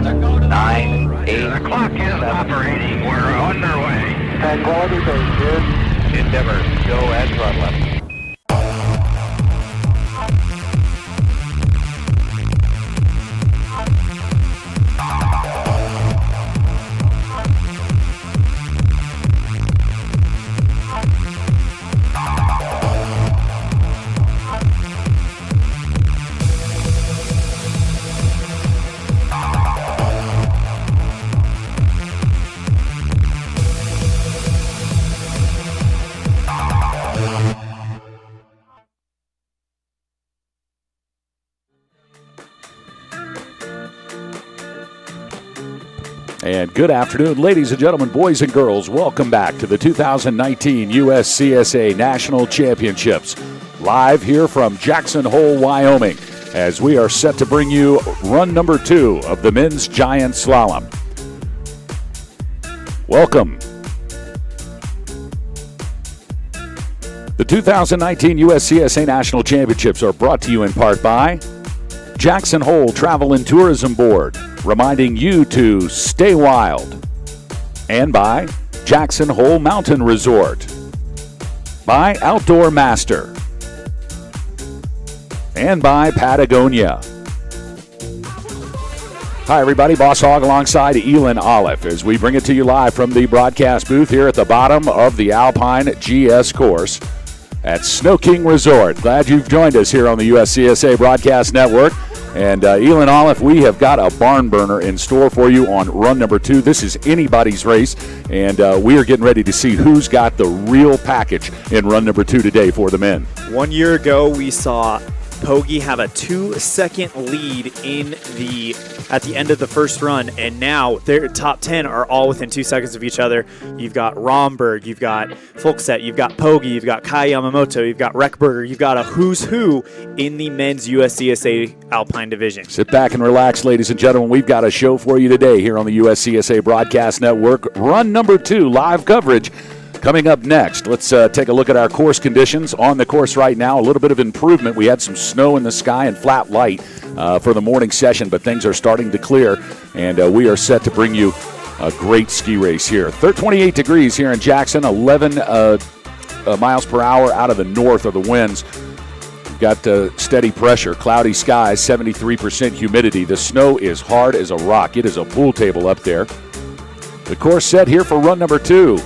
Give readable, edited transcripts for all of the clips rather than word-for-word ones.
9, 8. The clock is operating. We're underway. Tranquility Base here. Endeavor, go at throttle. And good afternoon, ladies and gentlemen, boys and girls. Welcome back to the 2019 USCSA National Championships. Live here from Jackson Hole, Wyoming, as we are set to bring you run number 2 of the men's giant slalom. Welcome. The 2019 USCSA National Championships are brought to you in part by Jackson Hole Travel and Tourism Board, reminding you to stay wild. And by Jackson Hole Mountain Resort. By Outdoor Master. And by Patagonia. Hi, everybody. Boss Hogg alongside Elin Olive as we bring it to you live from the broadcast booth here at the bottom of the Alpine GS course at Snow King Resort. Glad you've joined us here on the USCSA Broadcast Network. And Elin Olive, we have got a barn burner in store for you on run number 2. This is anybody's race, and we are getting ready to see who's got the real package in run number 2 today for the men. 1 year ago, we saw Pogge have a 2-second lead at the end of the first run, and now their top 10 are all within 2 seconds of each other. You've got Romberg, you've got Folkset, you've got Pogge, you've got Kai Yamamoto, you've got Reckberger, you've got a who's who in the men's USCSA Alpine division. Sit back and relax, ladies and gentlemen. We've got a show for you today here on the USCSA Broadcast Network. Run number 2, live coverage. Coming up next, let's take a look at our course conditions. On the course right now, a little bit of improvement. We had some snow in the sky and flat light for the morning session, but things are starting to clear, and we are set to bring you a great ski race here. 28 degrees here in Jackson, 11 miles per hour out of the north are the winds. We've got steady pressure, cloudy skies, 73% humidity. The snow is hard as a rock. It is a pool table up there. The course set here for run number 2.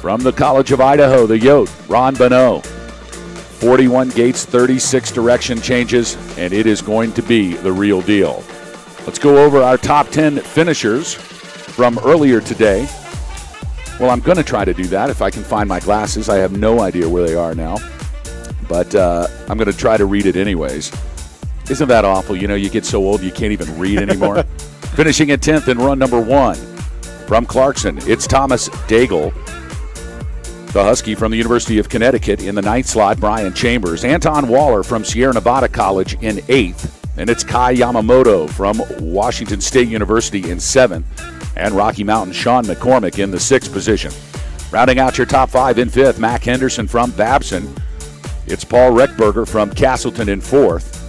From the College of Idaho, the Yote, Ron Bonneau. 41 gates, 36 direction changes, and it is going to be the real deal. Let's go over our top 10 finishers from earlier today. Well, I'm going to try to do that if I can find my glasses. I have no idea where they are now, but I'm going to try to read it anyways. Isn't that awful? You know, you get so old you can't even read anymore. Finishing at 10th in run number 1. From Clarkson, it's Thomas Daigle. The Husky from the University of Connecticut in the 9th slot, Brian Chambers. Anton Waller from Sierra Nevada College in 8th. And it's Kai Yamamoto from Washington State University in 7th. And Rocky Mountain Sean McCormick in the 6th position. Rounding out your top 5 in 5th, Mac Henderson from Babson. It's Paul Reckberger from Castleton in 4th.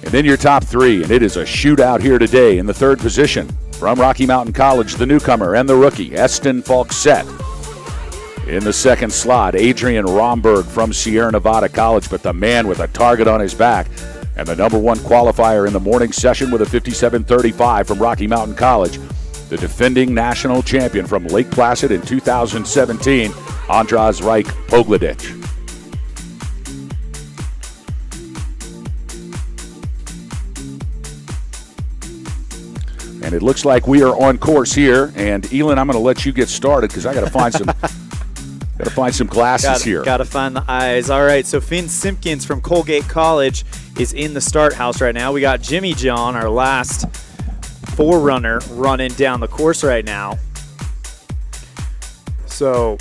And then your top 3, and it is a shootout here today in the 3rd position. From Rocky Mountain College, the newcomer and the rookie, Eston Folkset. In the 2nd slot, Adrian Romberg from Sierra Nevada College, but the man with a target on his back. And the number 1 qualifier in the morning session with a 57.35 from Rocky Mountain College, the defending national champion from Lake Placid in 2017, Andras Reich Pogledich. And it looks like we are on course here. And Elin, I'm going to let you get started because I got to find some glasses here. Got to find the eyes. All right, so Finn Simpkins from Colgate College is in the start house right now. We got Jimmy John, our last forerunner, running down the course right now. So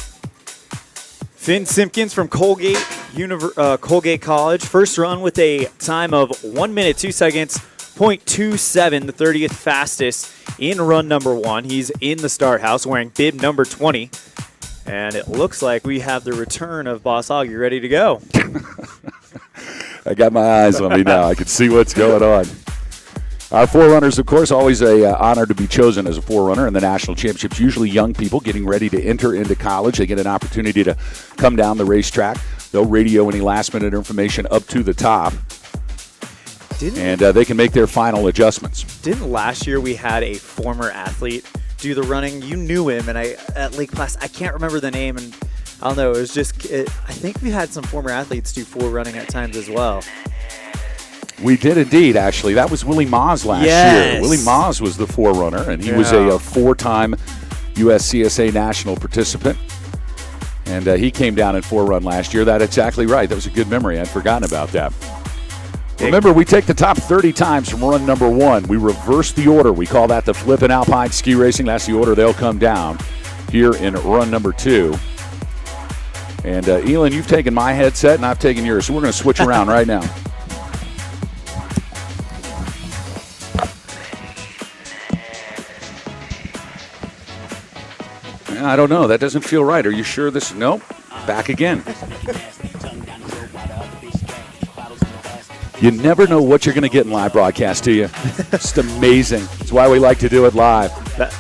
Finn Simpkins from Colgate College, first run with a time of 1 minute, 2 seconds, 0.27, the 30th fastest in run number 1. He's in the start house wearing bib number 20. And it looks like we have the return of Boss Hogg. You ready to go? I got my eyes on me now. I can see what's going on. Our forerunners, of course, always a honor to be chosen as a forerunner in the national championships. Usually young people getting ready to enter into college. They get an opportunity to come down the racetrack. They'll radio any last-minute information up to the top. And they can make their final adjustments. Didn't last year we had a former athlete do the running? You knew him, and at Lake Placid, I can't remember the name, and I don't know. It was just, I think we had some former athletes do running at times as well. We did indeed, actually. That was Willie Maas last year. Willie Maas was the forerunner, and he was a four-time USCSA national participant. And he came down in forerun last year. That's exactly right. That was a good memory. I'd forgotten about that. Remember, we take the top 30 times from run number 1. We reverse the order. We call that the flip in Alpine ski racing. That's the order they'll come down here in run number 2. And, Elin, you've taken my headset, and I've taken yours. So we're going to switch around right now. I don't know. That doesn't feel right. Are you sure this? Nope. Back again. You never know what you're going to get in live broadcast, do you? It's amazing. That's why we like to do it live.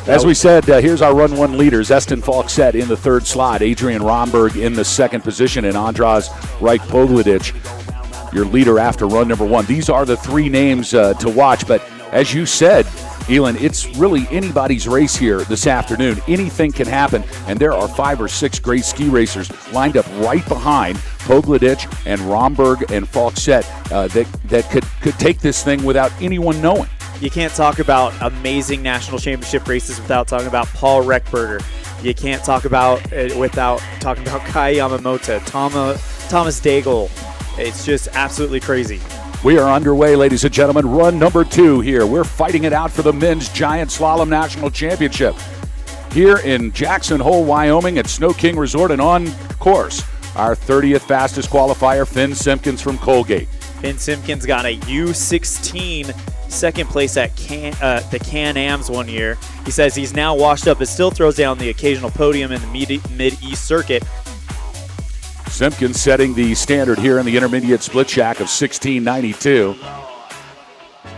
As we said, here's our Run 1 leaders. Eston Falkset in the third slot. Adrian Romberg in the second position. And Andras Reich-Pogledich, your leader after run number 1. These are the 3 names to watch. But as you said, Elin, it's really anybody's race here this afternoon. Anything can happen, and there are 5 or 6 great ski racers lined up right behind Pogledich and Romberg and Falkset that could take this thing without anyone knowing. You can't talk about amazing national championship races without talking about Paul Reckberger. You can't talk about it without talking about Kai Yamamoto, Thomas Daigle. It's just absolutely crazy. We are underway, ladies and gentlemen. Run number 2 here. We're fighting it out for the Men's Giant Slalom National Championship here in Jackson Hole, Wyoming at Snow King Resort. And on course, our 30th fastest qualifier, Finn Simpkins from Colgate. Finn Simpkins got a U16 second place at the Can-Ams one year. He says he's now washed up but still throws down the occasional podium in the Mid-East circuit. Simpkins setting the standard here in the intermediate split shack of 16.92.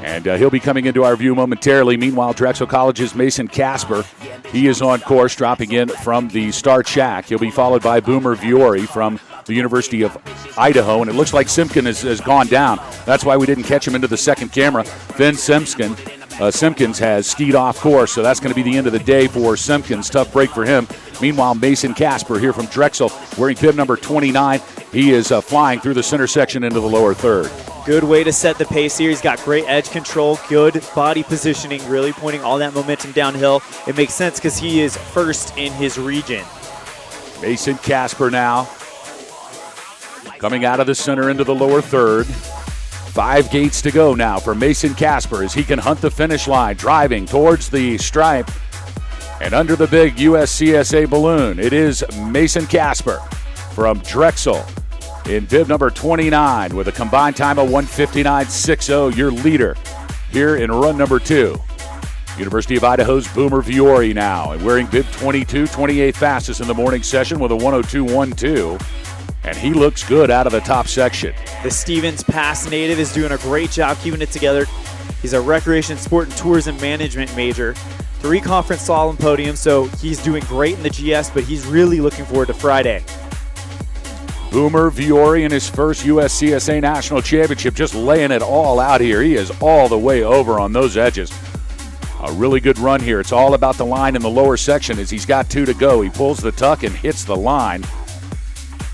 And he'll be coming into our view momentarily. Meanwhile, Drexel College's Mason Casper, he is on course, dropping in from the start shack. He'll be followed by Boomer Viore from the University of Idaho. And it looks like Simpkins has gone down. That's why we didn't catch him into the second camera. Finn Simpkins has skied off course, so that's going to be the end of the day for Simpkins. Tough break for him. Meanwhile, Mason Casper here from Drexel, wearing bib number 29. He is flying through the center section into the lower third. Good way to set the pace here. He's got great edge control, good body positioning, really pointing all that momentum downhill. It makes sense because he is first in his region. Mason Casper now coming out of the center into the lower third. 5 gates to go now for Mason Casper as he can hunt the finish line, driving towards the stripe. And under the big USCSA balloon, it is Mason Casper from Drexel in bib number 29 with a combined time of 1:59.60, your leader here in run number 2. University of Idaho's Boomer Viore now, and wearing bib 22, 28th fastest in the morning session with a 1:02.12. And he looks good out of the top section. The Stevens Pass native is doing a great job keeping it together. He's a recreation, sport, and tourism management major. 3 conference slalom podiums, so he's doing great in the GS, but he's really looking forward to Friday. Boomer Viore in his first USCSA National Championship, just laying it all out here. He is all the way over on those edges. A really good run here. It's all about the line in the lower section as he's got 2 to go. He pulls the tuck and hits the line.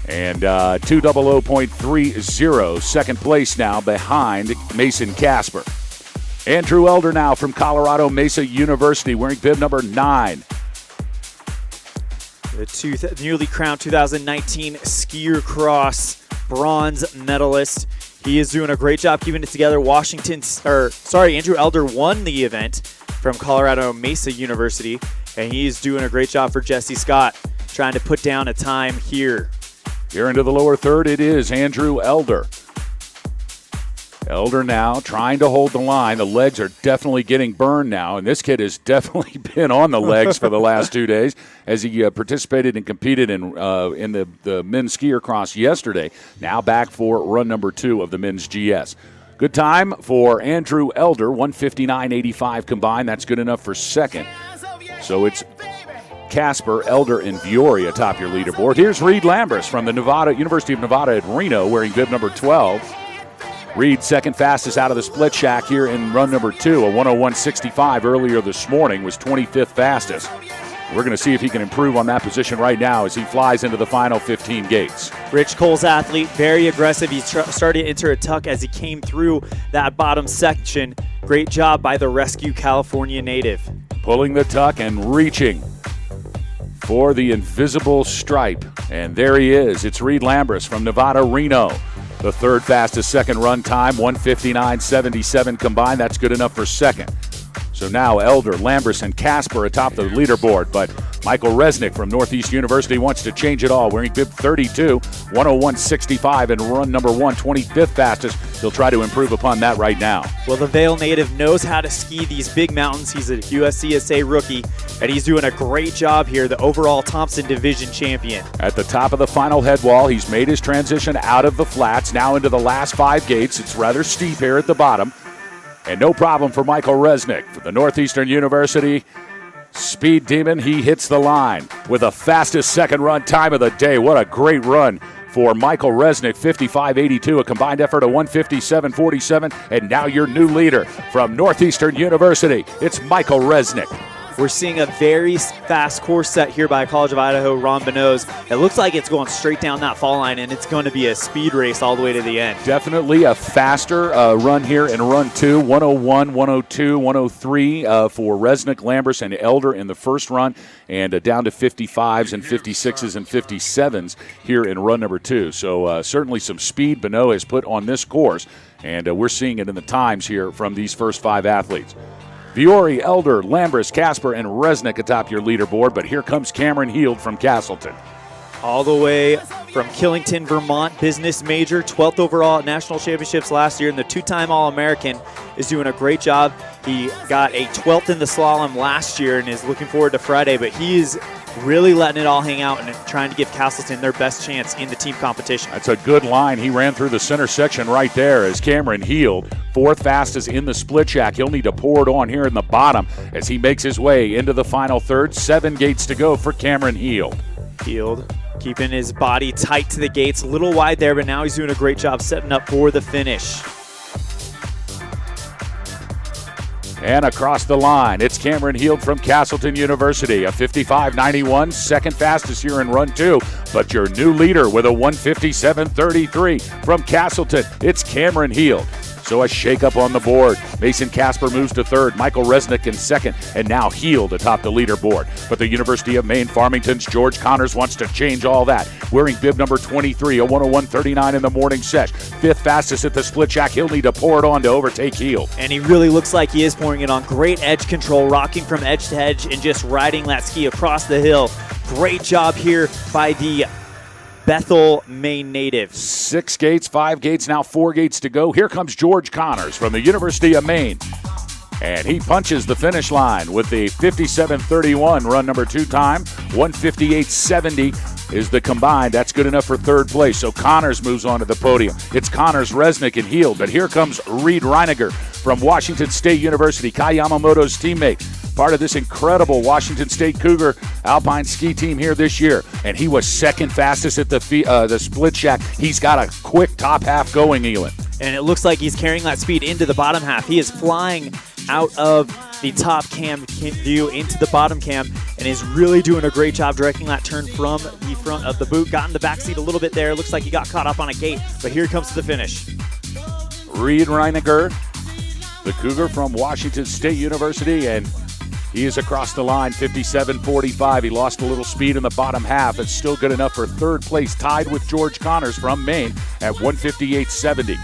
And 2:00.30, second place now behind Mason Casper. Andrew Elder now from Colorado Mesa University, wearing bib number 9. The newly crowned 2019 skier cross bronze medalist. He is doing a great job keeping it together. Andrew Elder won the event from Colorado Mesa University, and he's doing a great job for Jesse Scott, trying to put down a time here. Here into the lower third, it is Andrew Elder. Elder now trying to hold the line. The legs are definitely getting burned now, and this kid has definitely been on the legs for the last 2 days as he participated and competed in the men's skier cross yesterday. Now back for run number 2 of the men's GS. Good time for Andrew Elder, 159.85 combined. That's good enough for second. So it's Casper, Elder, and Viore atop your leaderboard. Here's Reed Lambers from the University of Nevada at Reno wearing bib number 12. Reed, second fastest out of the split shack here in run number 2. A 101.65 earlier this morning was 25th fastest. We're going to see if he can improve on that position right now as he flies into the final 15 gates. Rich Cole's athlete, very aggressive. He started to enter a tuck as he came through that bottom section. Great job by the Rescue California native. Pulling the tuck and reaching for the invisible stripe. And there he is. It's Reed Lambers from Nevada, Reno. The third fastest second run time, 159.77 combined. That's good enough for second. So now Elder, Lambers, and Casper atop the leaderboard. But Michael Resnick from Northeast University wants to change it all. Wearing bib 32, 101.65 and run number 1, 25th fastest. He'll try to improve upon that right now. Well, the Vail native knows how to ski these big mountains. He's a USCSA rookie, and he's doing a great job here, the overall Thompson Division champion. At the top of the final head wall, he's made his transition out of the flats, now into the last 5 gates. It's rather steep here at the bottom. And no problem for Michael Resnick. For the Northeastern University Speed Demon, he hits the line with the fastest second run time of the day. What a great run for Michael Resnick, 55.82, a combined effort of 157.47. And now your new leader from Northeastern University, it's Michael Resnick. We're seeing a very fast course set here by College of Idaho, Ron Bonneau's. It looks like it's going straight down that fall line, and it's going to be a speed race all the way to the end. Definitely a faster run here in run 2, 101, 102, 103 for Resnick, Lambers, and Elder in the first run, and down to 55s and 56s and 57s here in run number 2. So certainly some speed Bonneau has put on this course, and we're seeing it in the times here from these first 5 athletes. Viore, Elder, Lambers, Casper, and Resnick atop your leaderboard, but here comes Cameron Heald from Castleton. All the way from Killington, Vermont, business major, 12th overall at national championships last year, and the 2-time All-American is doing a great job. He got a 12th in the slalom last year and is looking forward to Friday, but he is really letting it all hang out and trying to give Castleton their best chance in the team competition. That's a good line. He ran through the center section right there as Cameron Heald, 4th fastest in the split shack. He'll need to pour it on here in the bottom as he makes his way into the final third. 7 gates to go for Cameron Heald. Heald keeping his body tight to the gates, a little wide there, but now he's doing a great job setting up for the finish. And across the line, it's Cameron Heald from Castleton University, a 55.91, second fastest here in run 2. But your new leader with a 157.33 from Castleton, it's Cameron Heald. So a shakeup on the board. Mason Casper moves to third, Michael Resnick in second, and now Heald atop the leaderboard. But the University of Maine Farmington's George Connors wants to change all that. Wearing bib number 23, a 101.39 in the morning sesh. 5th fastest at the split shack. He'll need to pour it on to overtake Heald. And he really looks like he is pouring it on. Great edge control, rocking from edge to edge and just riding that ski across the hill. Great job here by the Bethel, Maine native. 6 gates, 5 gates, now 4 gates to go. Here comes George Connors from the University of Maine. And he punches the finish line with the 57.31 run number 2 time. 158.70 is the combined. That's good enough for third place. So Connors moves on to the podium. It's Connors, Resnick, and Heald. But here comes Reed Reiniger from Washington State University, Kai Yamamoto's teammate. Part of this incredible Washington State Cougar Alpine ski team here this year. And he was second fastest at the split shack. He's got a quick top half going, Elin. And it looks like he's carrying that speed into the bottom half. He is flying out of the top cam view into the bottom cam and is really doing a great job directing that turn from the front of the boot. Got in the back seat a little bit there. Looks like he got caught up on a gate, but here comes to the finish. Reed Reiniger, the Cougar from Washington State University, and he is across the line, 57.45. He lost a little speed in the bottom half. It's still good enough for third place, tied with George Connors from Maine at 158.70.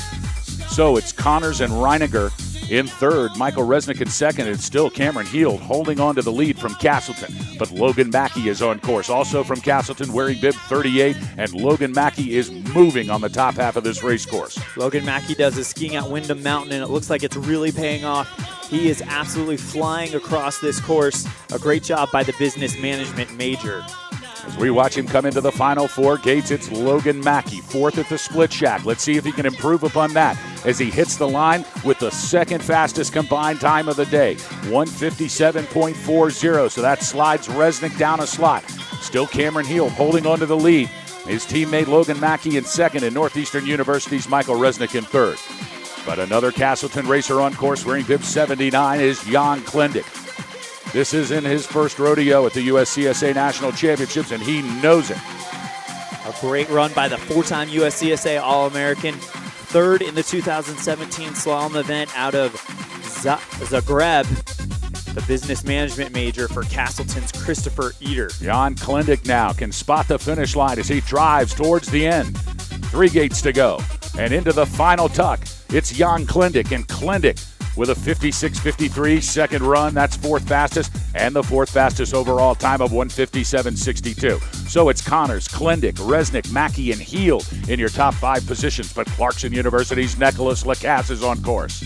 So it's Connors and Reiniger in third, Michael Resnick in second, and still Cameron Heald holding on to the lead from Castleton. But Logan Mackey is on course, also from Castleton, wearing bib 38, and Logan Mackey is moving on the top half of this race course. Logan Mackey does his skiing at Windham Mountain, and it looks like it's really paying off. He is absolutely flying across this course. A great job by the business management major. As we watch him come into the final 4 gates, it's Logan Mackey, 4th at the split shack. Let's see if he can improve upon that as he hits the line with the second fastest combined time of the day, 157.40. So that slides Resnick down a slot. Still Cameron Heald holding on to the lead. His teammate Logan Mackey in second, and Northeastern University's Michael Resnick in third. But another Castleton racer on course wearing bib 79 is Jan Klendick. This is in his first rodeo at the USCSA National Championships, and he knows it. A great run by the four-time USCSA All-American. Third in the 2017 slalom event out of Zagreb, the business management major for Castleton's Christopher Eder. Jan Klendick now can spot the finish line as he drives towards the end. 3 gates to go. And into the final tuck, it's Jan Klendick. And Klendick with a 56.53 second run. That's fourth fastest, and the fourth fastest overall time of 157.62. So it's Connors, Klendick, Resnick, Mackey, and Heald in your top 5 positions. But Clarkson University's Nicholas Lacasse is on course.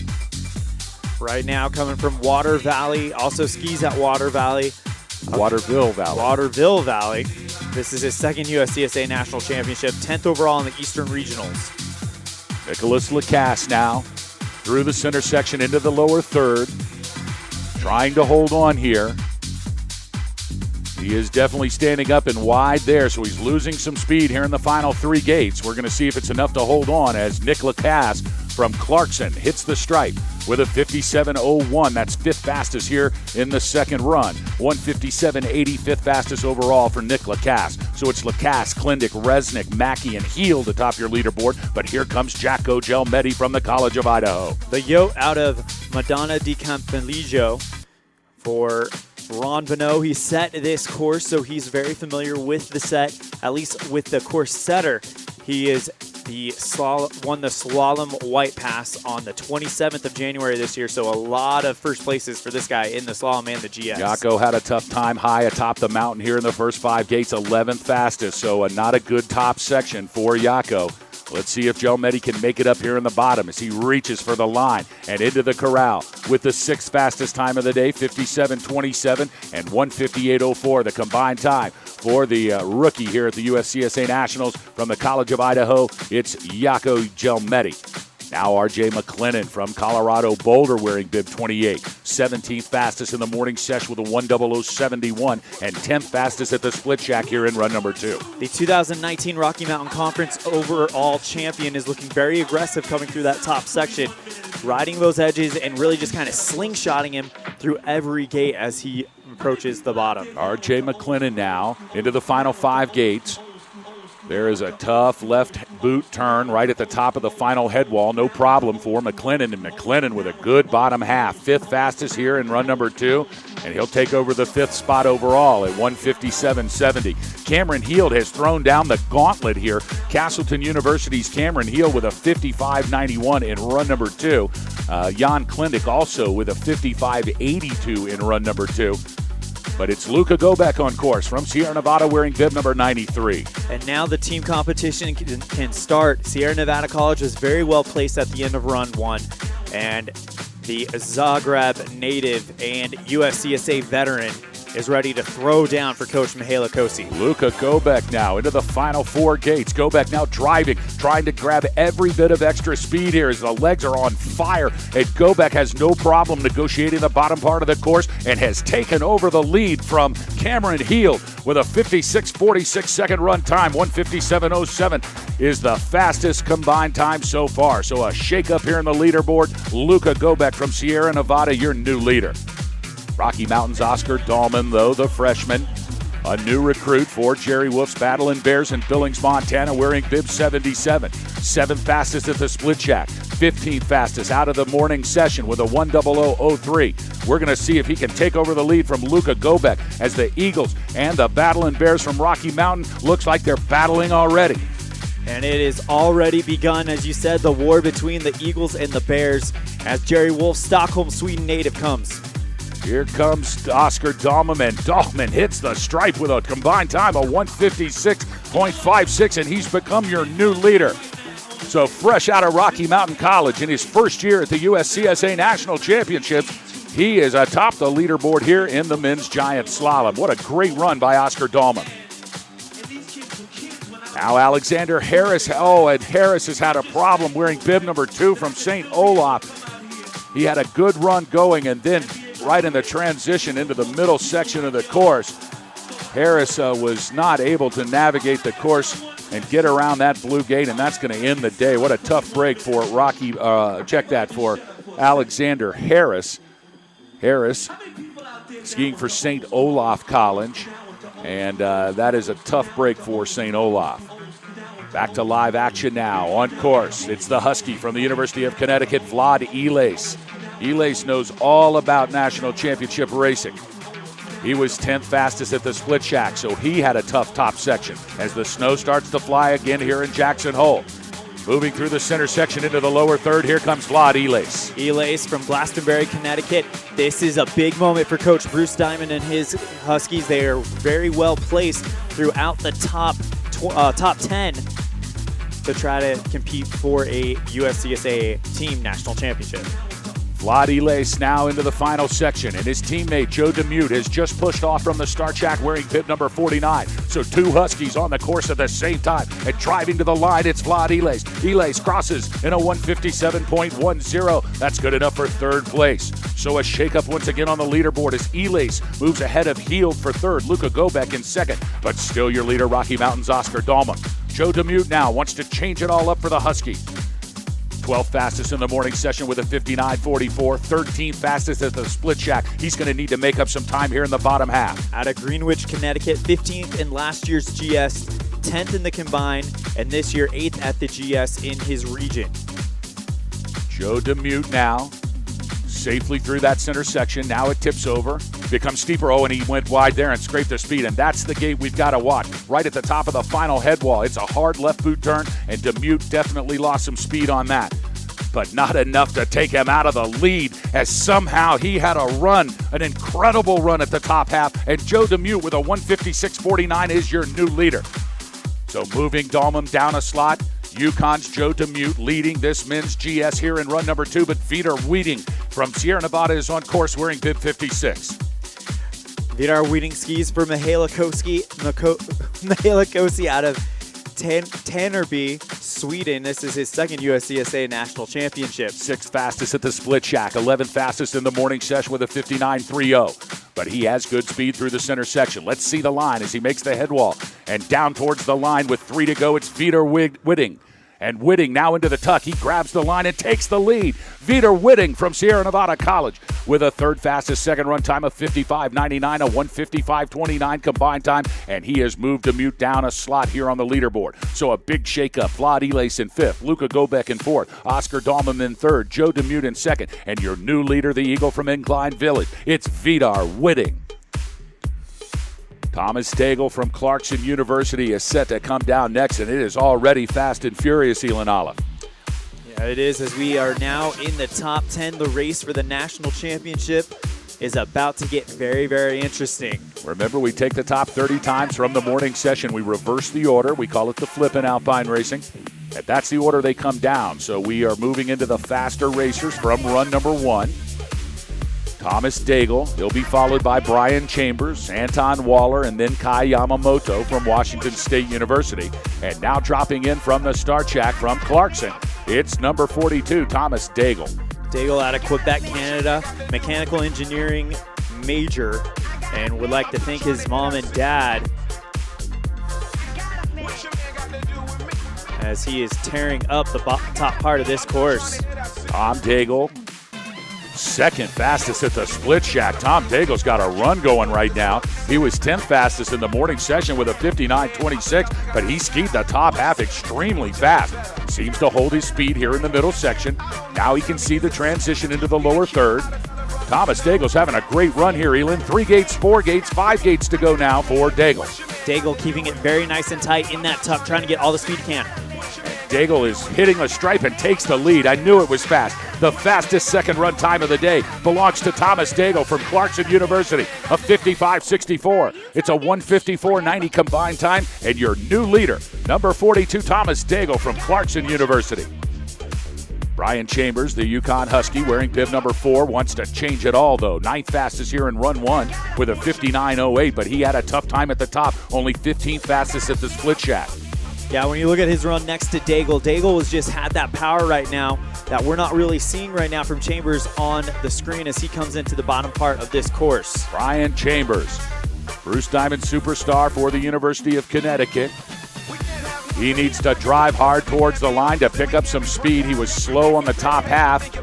Right now coming from Water Valley, also skis at Water Valley. Waterville Valley. This is his second USCSA National Championship, 10th overall in the Eastern Regionals. Nicholas Lacasse now through the center section into the lower third, trying to hold on here. He is definitely standing up and wide there, so he's losing some speed here in the final 3 gates. We're going to see if it's enough to hold on as Nick Lacasse from Clarkson hits the stripe with a 57.01. That's 5th fastest here in the second run. 157.80, 5th fastest overall for Nick Lacasse. So it's Lacasse, Klendick, Resnick, Mackey, and Heald atop your leaderboard. But here comes Jacko Gelmetti from the College of Idaho. The yacht out of Madonna di Campoligio for Ron Bonneau. He set this course, so he's very familiar with the set, at least with the course setter. He is won the slalom white pass on the 27th of January this year, so a lot of first places for this guy in the slalom and the GS. Jacko had a tough time high atop the mountain here in the first 5 gates, 11th fastest, so not a good top section for Jacko. Let's see if Gelmetti can make it up here in the bottom as he reaches for the line and into the corral with the 6th fastest time of the day, 57.27 and 158.04, the combined time for the rookie here at the USCSA Nationals from the College of Idaho. It's Jacko Gelmetti. Now R.J. McLennan from Colorado Boulder wearing bib 28. 17th fastest in the morning sesh with a 1:00.71 and 10th fastest at the split shack here in run number 2. The 2019 Rocky Mountain Conference overall champion is looking very aggressive coming through that top section, riding those edges and really just kind of slingshotting him through every gate as he approaches the bottom. R.J. McLennan now into the final 5 gates. There is a tough left boot turn right at the top of the final head wall. No problem for McLennan. And McLennan with a good bottom half. 5th fastest here in run number 2. And he'll take over the 5th spot overall at 157.70. Cameron Heald has thrown down the gauntlet here. Castleton University's Cameron Heald with a 55.91 in run number 2. Jan Klendick also with a 55.82 in run number 2. But it's Luka Gobek on course from Sierra Nevada wearing bib number 93. And now the team competition can start. Sierra Nevada College was very well placed at the end of run 1. And the Zagreb native and USCSA veteran is ready to throw down for Coach Mihaela Kosi. Luka Gobek now into the final 4 gates. Gobek now driving, trying to grab every bit of extra speed here as the legs are on fire. And Gobek has no problem negotiating the bottom part of the course and has taken over the lead from Cameron Heald with a 56.46 second run time. 157.07 is the fastest combined time so far. So a shake-up here in the leaderboard. Luka Gobek from Sierra Nevada, your new leader. Rocky Mountain's Oscar Dahlman, though, the freshman, a new recruit for Jerry Wolf's Battling Bears in Billings, Montana, wearing bib 77. 7th fastest at the split shack. 15th fastest out of the morning session with a 1:00.03. We're going to see if he can take over the lead from Luka Gobek as the Eagles and the Battling Bears from Rocky Mountain looks like they're battling already. And it is already begun, as you said, the war between the Eagles and the Bears as Jerry Wolf's Stockholm, Sweden native comes. Here comes Oscar Dahlman, and Dahlman hits the stripe with a combined time of 156.56, and he's become your new leader. So fresh out of Rocky Mountain College in his first year at the USCSA National Championships, he is atop the leaderboard here in the men's giant slalom. What a great run by Oscar Dahlman. Now Alexander Harris. Oh, and Harris has had a problem wearing bib number 2 from St. Olaf. He had a good run going, and then right in the transition into the middle section of the course, Harris was not able to navigate the course and get around that blue gate, and that's going to end the day. What a tough break for for Alexander Harris. Harris skiing for St. Olaf College, and that is a tough break for St. Olaf. Back to live action now on course. It's the Husky from the University of Connecticut, Vlad Ilace. Ilace knows all about national championship racing. He was 10th fastest at the Split Shack, so he had a tough top section as the snow starts to fly again here in Jackson Hole. Moving through the center section into the lower third, here comes Vlad Ilace. Ilace from Glastonbury, Connecticut. This is a big moment for Coach Bruce Diamond and his Huskies. They are very well placed throughout the top 10 to try to compete for a USCSA team national championship. Vlad Ilace now into the final section, and his teammate Joe Demuth has just pushed off from the start shack wearing bib number 49. So 2 Huskies on the course at the same time, and driving to the line, it's Vlad Ilace. Ilace crosses in a 157.10. That's good enough for 3rd place. So a shakeup once again on the leaderboard as Ilace moves ahead of Heald for 3rd, Luka Gobek in 2nd, but still your leader, Rocky Mountain's Oscar Dahlman. Joe Demuth now wants to change it all up for the Husky. 12th fastest in the morning session with a 59.44. 13th fastest at the Split Shack. He's going to need to make up some time here in the bottom half. Out of Greenwich, Connecticut, 15th in last year's GS, 10th in the combined, and this year 8th at the GS in his region. Joe Demuth now safely through that center section. Now it tips over, becomes steeper. Oh, and he went wide there and scraped the speed, and that's the gate we've got to watch. Right at the top of the final head wall. It's a hard left boot turn, and Demuth definitely lost some speed on that. But not enough to take him out of the lead, as somehow he had a run, an incredible run at the top half, and Joe Demuth with a 156.49 is your new leader. So moving Dahlman down a slot, UConn's Joe Demuth leading this men's GS here in run number 2, but Vidar Weeding from Sierra Nevada is on course wearing bib 56. Vidar Weeding skis for Mahalakoski out of Tannerby, Sweden. This is his 2nd USCSA national championship. 6th fastest at the Split Shack, 11th fastest in the morning session with a 59.30. But he has good speed through the center section. Let's see the line as he makes the head wall. And down towards the line with 3 to go, it's Vidar Weeding. And Whitting now into the tuck. He grabs the line and takes the lead. Vidar Whitting from Sierra Nevada College with a 3rd fastest second run time of 55.99, a 155.29 combined time, and he has moved Demuth down a slot here on the leaderboard. So a big shakeup. Vlad Ilace in 5th, Luka Gobek in 4th, Oscar Dahlman in 3rd, Joe Demuth in 2nd, and your new leader, the Eagle from Incline Village. It's Vidar Whitting. Thomas Daigle from Clarkson University is set to come down next, and it is already fast and furious, Elon Olive. Yeah, it is, as we are now in the top 10. The race for the national championship is about to get very, very interesting. Remember, we take the top 30 times from the morning session. We reverse the order. We call it the flip in Alpine racing. And that's the order they come down. So we are moving into the faster racers from run number 1. Thomas Daigle. He'll be followed by Brian Chambers, Anton Waller, and then Kai Yamamoto from Washington State University. And now dropping in from the start shack from Clarkson, it's number 42, Thomas Daigle. Daigle out of Quebec, Canada, mechanical engineering major, and would like to thank his mom and dad as he is tearing up the top part of this course. Tom Daigle, 2nd fastest at the Split Shack. Tom Daigle's got a run going right now. He was 10th fastest in the morning session with a 59.26, but he skied the top half extremely fast. Seems to hold his speed here in the middle section. Now he can see the transition into the lower third. Thomas Daigle's having a great run here, Elin. 3 gates, 4 gates, 5 gates to go now for Daigle. Daigle keeping it very nice and tight in that tuck, trying to get all the speed he can. Daigle is hitting the stripe and takes the lead. I knew it was fast. The fastest second run time of the day belongs to Thomas Daigle from Clarkson University, a 55.64. It's a 154.90 combined time, and your new leader, number 42, Thomas Daigle from Clarkson University. Brian Chambers, the UConn Husky, wearing bib number 4, wants to change it all, though. 9th fastest here in run 1 with a 59.08, but he had a tough time at the top, only 15th fastest at the Split Shack. Yeah, when you look at his run next to Daigle has just had that power right now that we're not really seeing right now from Chambers on the screen as he comes into the bottom part of this course. Brian Chambers, Bruce Diamond superstar for the University of Connecticut. He needs to drive hard towards the line to pick up some speed. He was slow on the top half,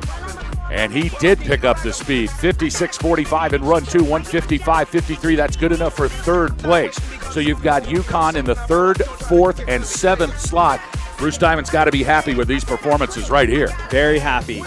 and he did pick up the speed. 56.45 in run 2, 155.53. That's good enough for third place. So you've got UConn in the third, fourth, and seventh slot. Bruce Diamond's got to be happy with these performances right here. Very happy.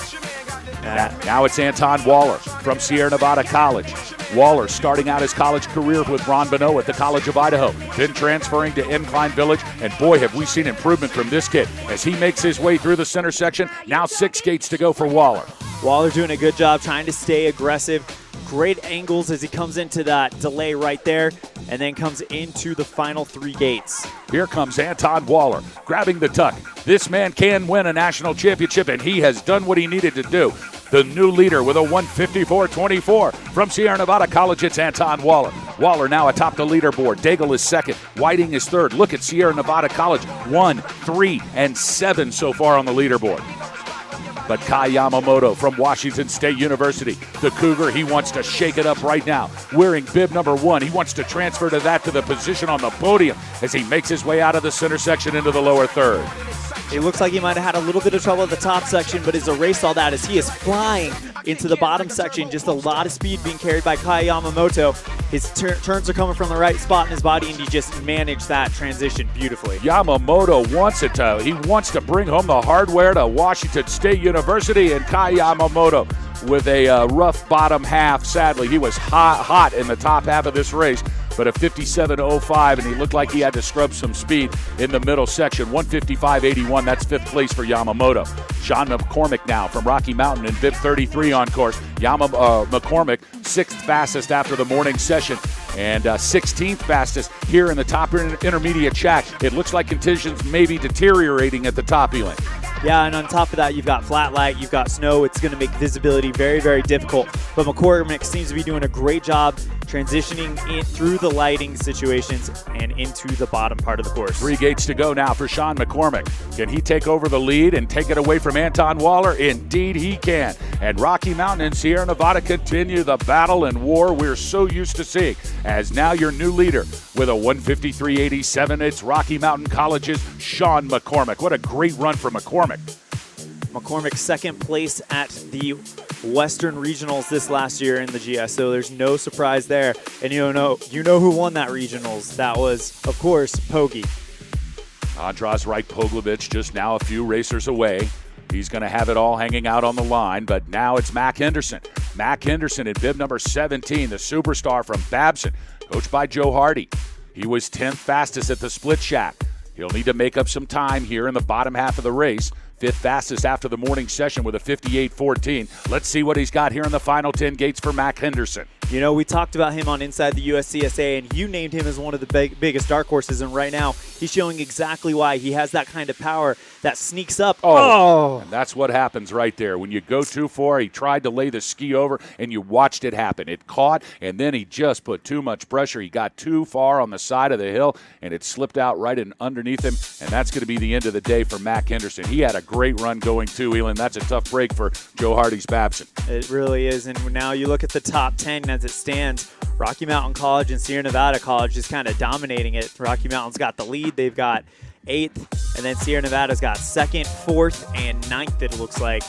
Now it's Anton Waller from Sierra Nevada College. Waller starting out his college career with Ron Bonneau at the College of Idaho, then transferring to Incline Village, and boy, have we seen improvement from this kid as he makes his way through the center section. Now 6 gates to go for Waller. Waller doing a good job trying to stay aggressive. Great angles as he comes into that delay right there and then comes into the final 3 gates. Here comes Anton Waller grabbing the tuck. This man can win a national championship, and he has done what he needed to do. The new leader with a 154.24 from Sierra Nevada College, it's Anton Waller. Waller now atop the leaderboard. Daigle is second. Whiting is third. Look at Sierra Nevada College, 1, 3, and 7 so far on the leaderboard. But Kai Yamamoto from Washington State University, the Cougar, he wants to shake it up right now. Wearing bib number 1, he wants to transfer to the position on the podium as he makes his way out of the center section into the lower third. It looks like he might have had a little bit of trouble at the top section, but has erased all that as he is flying into the bottom section. Just a lot of speed being carried by Kai Yamamoto. His turns are coming from the right spot in his body, and he just managed that transition beautifully. Yamamoto wants it to. He wants to bring home the hardware to Washington State University, and Kai Yamamoto with a rough bottom half. Sadly, he was hot in the top half of this race, but a 57.05, and he looked like he had to scrub some speed in the middle section. 155.81, that's 5th place for Yamamoto. Sean McCormick now from Rocky Mountain in bib 33 on course. McCormick, 6th fastest after the morning session, and 16th fastest here in the top intermediate track. It looks like conditions may be deteriorating at the top, Elin. Yeah, and on top of that, you've got flat light, you've got snow. It's going to make visibility very, very difficult. But McCormick seems to be doing a great job transitioning in through the lighting situations and into the bottom part of the course. 3 gates to go now for Sean McCormick. Can he take over the lead and take it away from Anton Waller? Indeed he can. And Rocky Mountain and Sierra Nevada continue the battle and war we're so used to seeing. As now your new leader with a 153.87, it's Rocky Mountain College's Sean McCormick. What a great run for McCormick. McCormick 2nd place at the Western Regionals this last year in the GS, so there's no surprise there. And you know who won that Regionals. That was, of course, Poggi. Andras Reich-Poglovich just now a few racers away. He's going to have it all hanging out on the line, but now it's Mac Henderson. Mac Henderson in bib number 17, the superstar from Babson, coached by Joe Hardy. He was 10th fastest at the split shack. He'll need to make up some time here in the bottom half of the race. 5th fastest after the morning session with a 58.14. Let's see what he's got here in the final 10 gates for Mac Henderson. You know, we talked about him on Inside the USCSA, and you named him as one of the biggest dark horses, and right now he's showing exactly why. He has that kind of power that sneaks up. And that's what happens right there. When you go too far, he tried to lay the ski over, and you watched it happen. It caught, and then he just put too much pressure. He got too far on the side of the hill, and it slipped out right underneath him, and that's going to be the end of the day for Mac Henderson. He had a great run going too, Elin. That's a tough break for Joe Hardy's Babson. It really is, and now you look at the top 10 as it stands. Rocky Mountain College and Sierra Nevada College is kind of dominating it. Rocky Mountain's got the lead. They've got 8th, and then Sierra Nevada's got 2nd, 4th, and 9th, it looks like.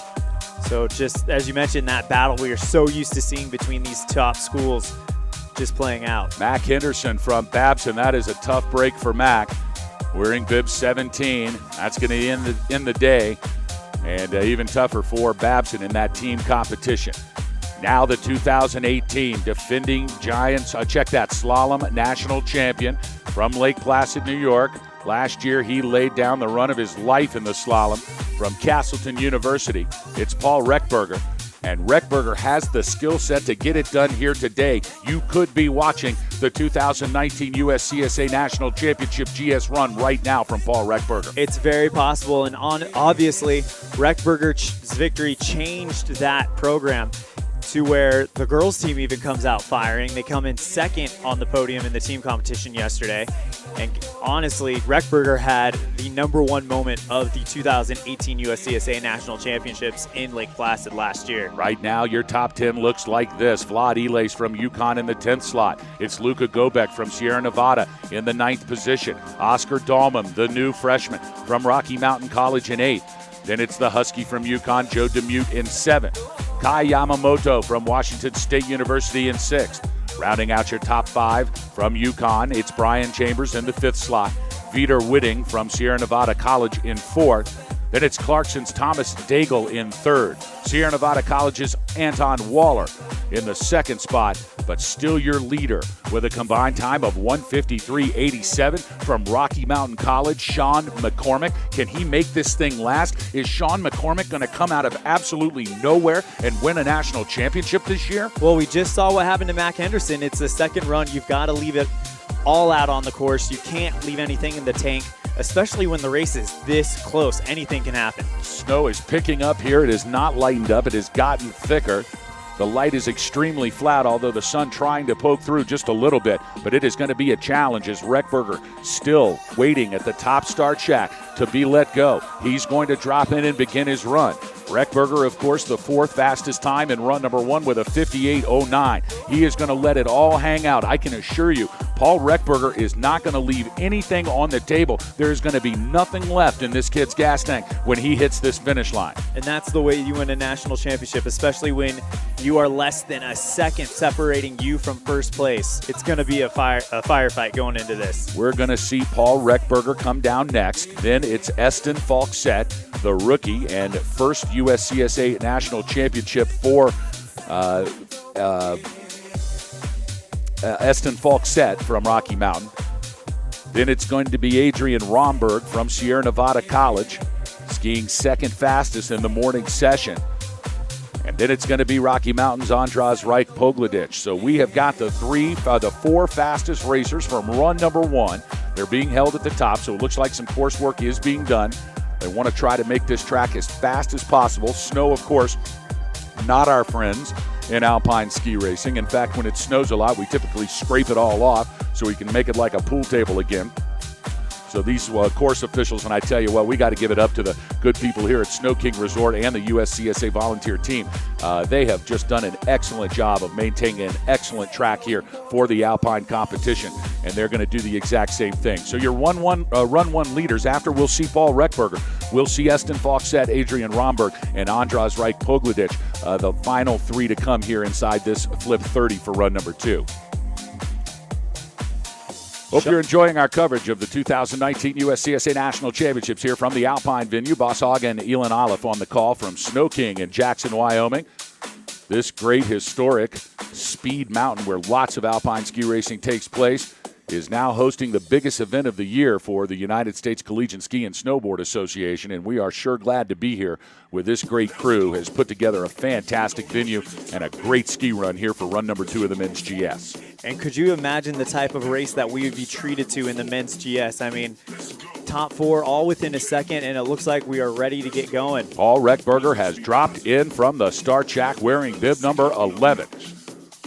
So just, as you mentioned, that battle we are so used to seeing between these top schools just playing out. Mac Henderson from Babson, that is a tough break for Mac. Wearing bib 17, that's going to end the day, and even tougher for Babson in that team competition. Now the 2018 defending Giants, check that, slalom national champion from Lake Placid, New York. Last year he laid down the run of his life in the slalom from Castleton University. It's Paul Reckberger, and Reckberger has the skill set to get it done here today. You could be watching the 2019 USCSA National Championship GS run right now from Paul Reckberger. It's very possible, and obviously Reckberger's victory changed that program. to where the girls team even comes out firing. They come in second on the podium in the team competition yesterday. And honestly, Reckberger had the #1 moment of the 2018 USCSA National Championships in Lake Placid last year. Right now, your top 10 looks like this. Vlad Elias from UConn in the 10th slot. It's Luka Gobek from Sierra Nevada in the 9th position. Oscar Dahlman, the new freshman from Rocky Mountain College in 8th. Then it's the Husky from UConn, Joe DeMute in 7th. Kai Yamamoto from Washington State University in 6th. Rounding out your top 5 from UConn, it's Brian Chambers in the 5th slot. Vitor Whitting from Sierra Nevada College in 4th. Then it's Clarkson's Thomas Daigle in 3rd. Sierra Nevada College's Anton Waller in the 2nd spot, but still your leader with a combined time of 1:53.87 from Rocky Mountain College, Sean McCormick. Can he make this thing last? Is Sean McCormick going to come out of absolutely nowhere and win a national championship this year? Well, we just saw what happened to Mac Henderson. It's the second run. You've got to leave it all out on the course. You can't leave anything in the tank, especially when the race is this close. Anything can happen. Snow is picking up here. It is not lightened up. It has gotten thicker. The light is extremely flat, although the sun trying to poke through just a little bit. But it is going to be a challenge as Reckberger still waiting at the top start shack to be let go. He's going to drop in and begin his run. Reckberger, of course, the 4th fastest time in run #1 with a 58.09. He is going to let it all hang out. I can assure you, Paul Reckberger is not going to leave anything on the table. There is going to be nothing left in this kid's gas tank when he hits this finish line. And that's the way you win a national championship, especially when you are less than a second separating you from first place. It's going to be a firefight going into this. We're going to see Paul Reckberger come down next. Then it's Eston Falkset, the rookie and first USCSA national championship for Eston Falkset from Rocky Mountain. Then it's going to be Adrian Romberg from Sierra Nevada College, skiing second fastest in the morning session. And then it's going to be Rocky Mountain's Andras Reich Pogledich. So we have got the 4 fastest racers from run #1. They're being held at the top, so it looks like some course work is being done. They want to try to make this track as fast as possible. Snow, of course, not our friends in alpine ski racing. In fact, when it snows a lot, we typically scrape it all off so we can make it like a pool table again. So these course officials, and I tell you what, we got to give it up to the good people here at Snow King Resort and the USCSA volunteer team. They have just done an excellent job of maintaining an excellent track here for the Alpine competition, and they're going to do the exact same thing. So your run one leaders, after we'll see Paul Reckberger, we'll see Eston Falkset, Adrian Romberg, and Andras Reich Pogledich, the final 3 to come here inside this Flip 30 for run #2. Hope you're enjoying our coverage of the 2019 USCSA National Championships here from the Alpine venue. Boss Hogg and Elon Olive on the call from Snow King in Jackson, Wyoming. This great historic speed mountain where lots of alpine ski racing takes place is now hosting the biggest event of the year for the United States Collegiate Ski and Snowboard Association, and we are sure glad to be here with this great crew. Has put together a fantastic venue and a great ski run here for run #2 of the men's GS. And could you imagine the type of race that we would be treated to in the men's GS? I mean, top 4 all within a second, and it looks like we are ready to get going. Paul Reckberger has dropped in from the start shack wearing bib number 11.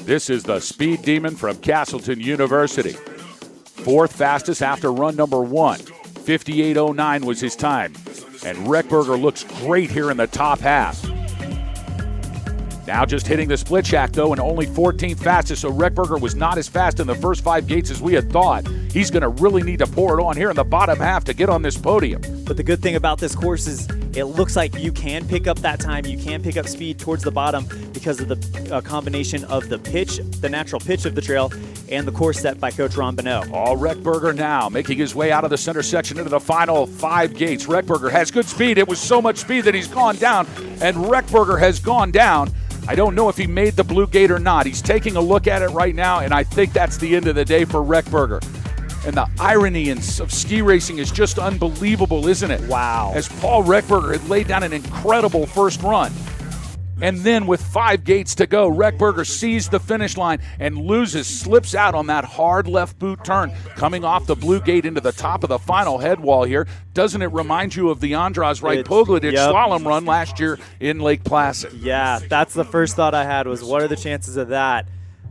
This is the Speed Demon from Castleton University. 4th fastest after run #1. 58.09 was his time. And Reckberger looks great here in the top half. Now just hitting the split shack, though, and only 14th fastest, so Reckberger was not as fast in the first 5 gates as we had thought. He's going to really need to pour it on here in the bottom half to get on this podium. But the good thing about this course is it looks like you can pick up that time. You can pick up speed towards the bottom because of the combination of the pitch, the natural pitch of the trail, and the course set by Coach Ron Bonneau. All Reckberger now making his way out of the center section into the final 5 gates. Reckberger has good speed. It was so much speed that he's gone down, and Reckberger has gone down. I don't know if he made the blue gate or not. He's taking a look at it right now, and I think that's the end of the day for Reckberger. And the irony of ski racing is just unbelievable, isn't it? Wow. As Paul Reckberger had laid down an incredible first run. And then with 5 gates to go, Reckberger sees the finish line and slips out on that hard left boot turn, coming off the blue gate into the top of the final head wall here. Doesn't it remind you of the Andras Wright-Pogladic slalom run last year in Lake Placid? Yeah, that's the first thought I had was, what are the chances of that?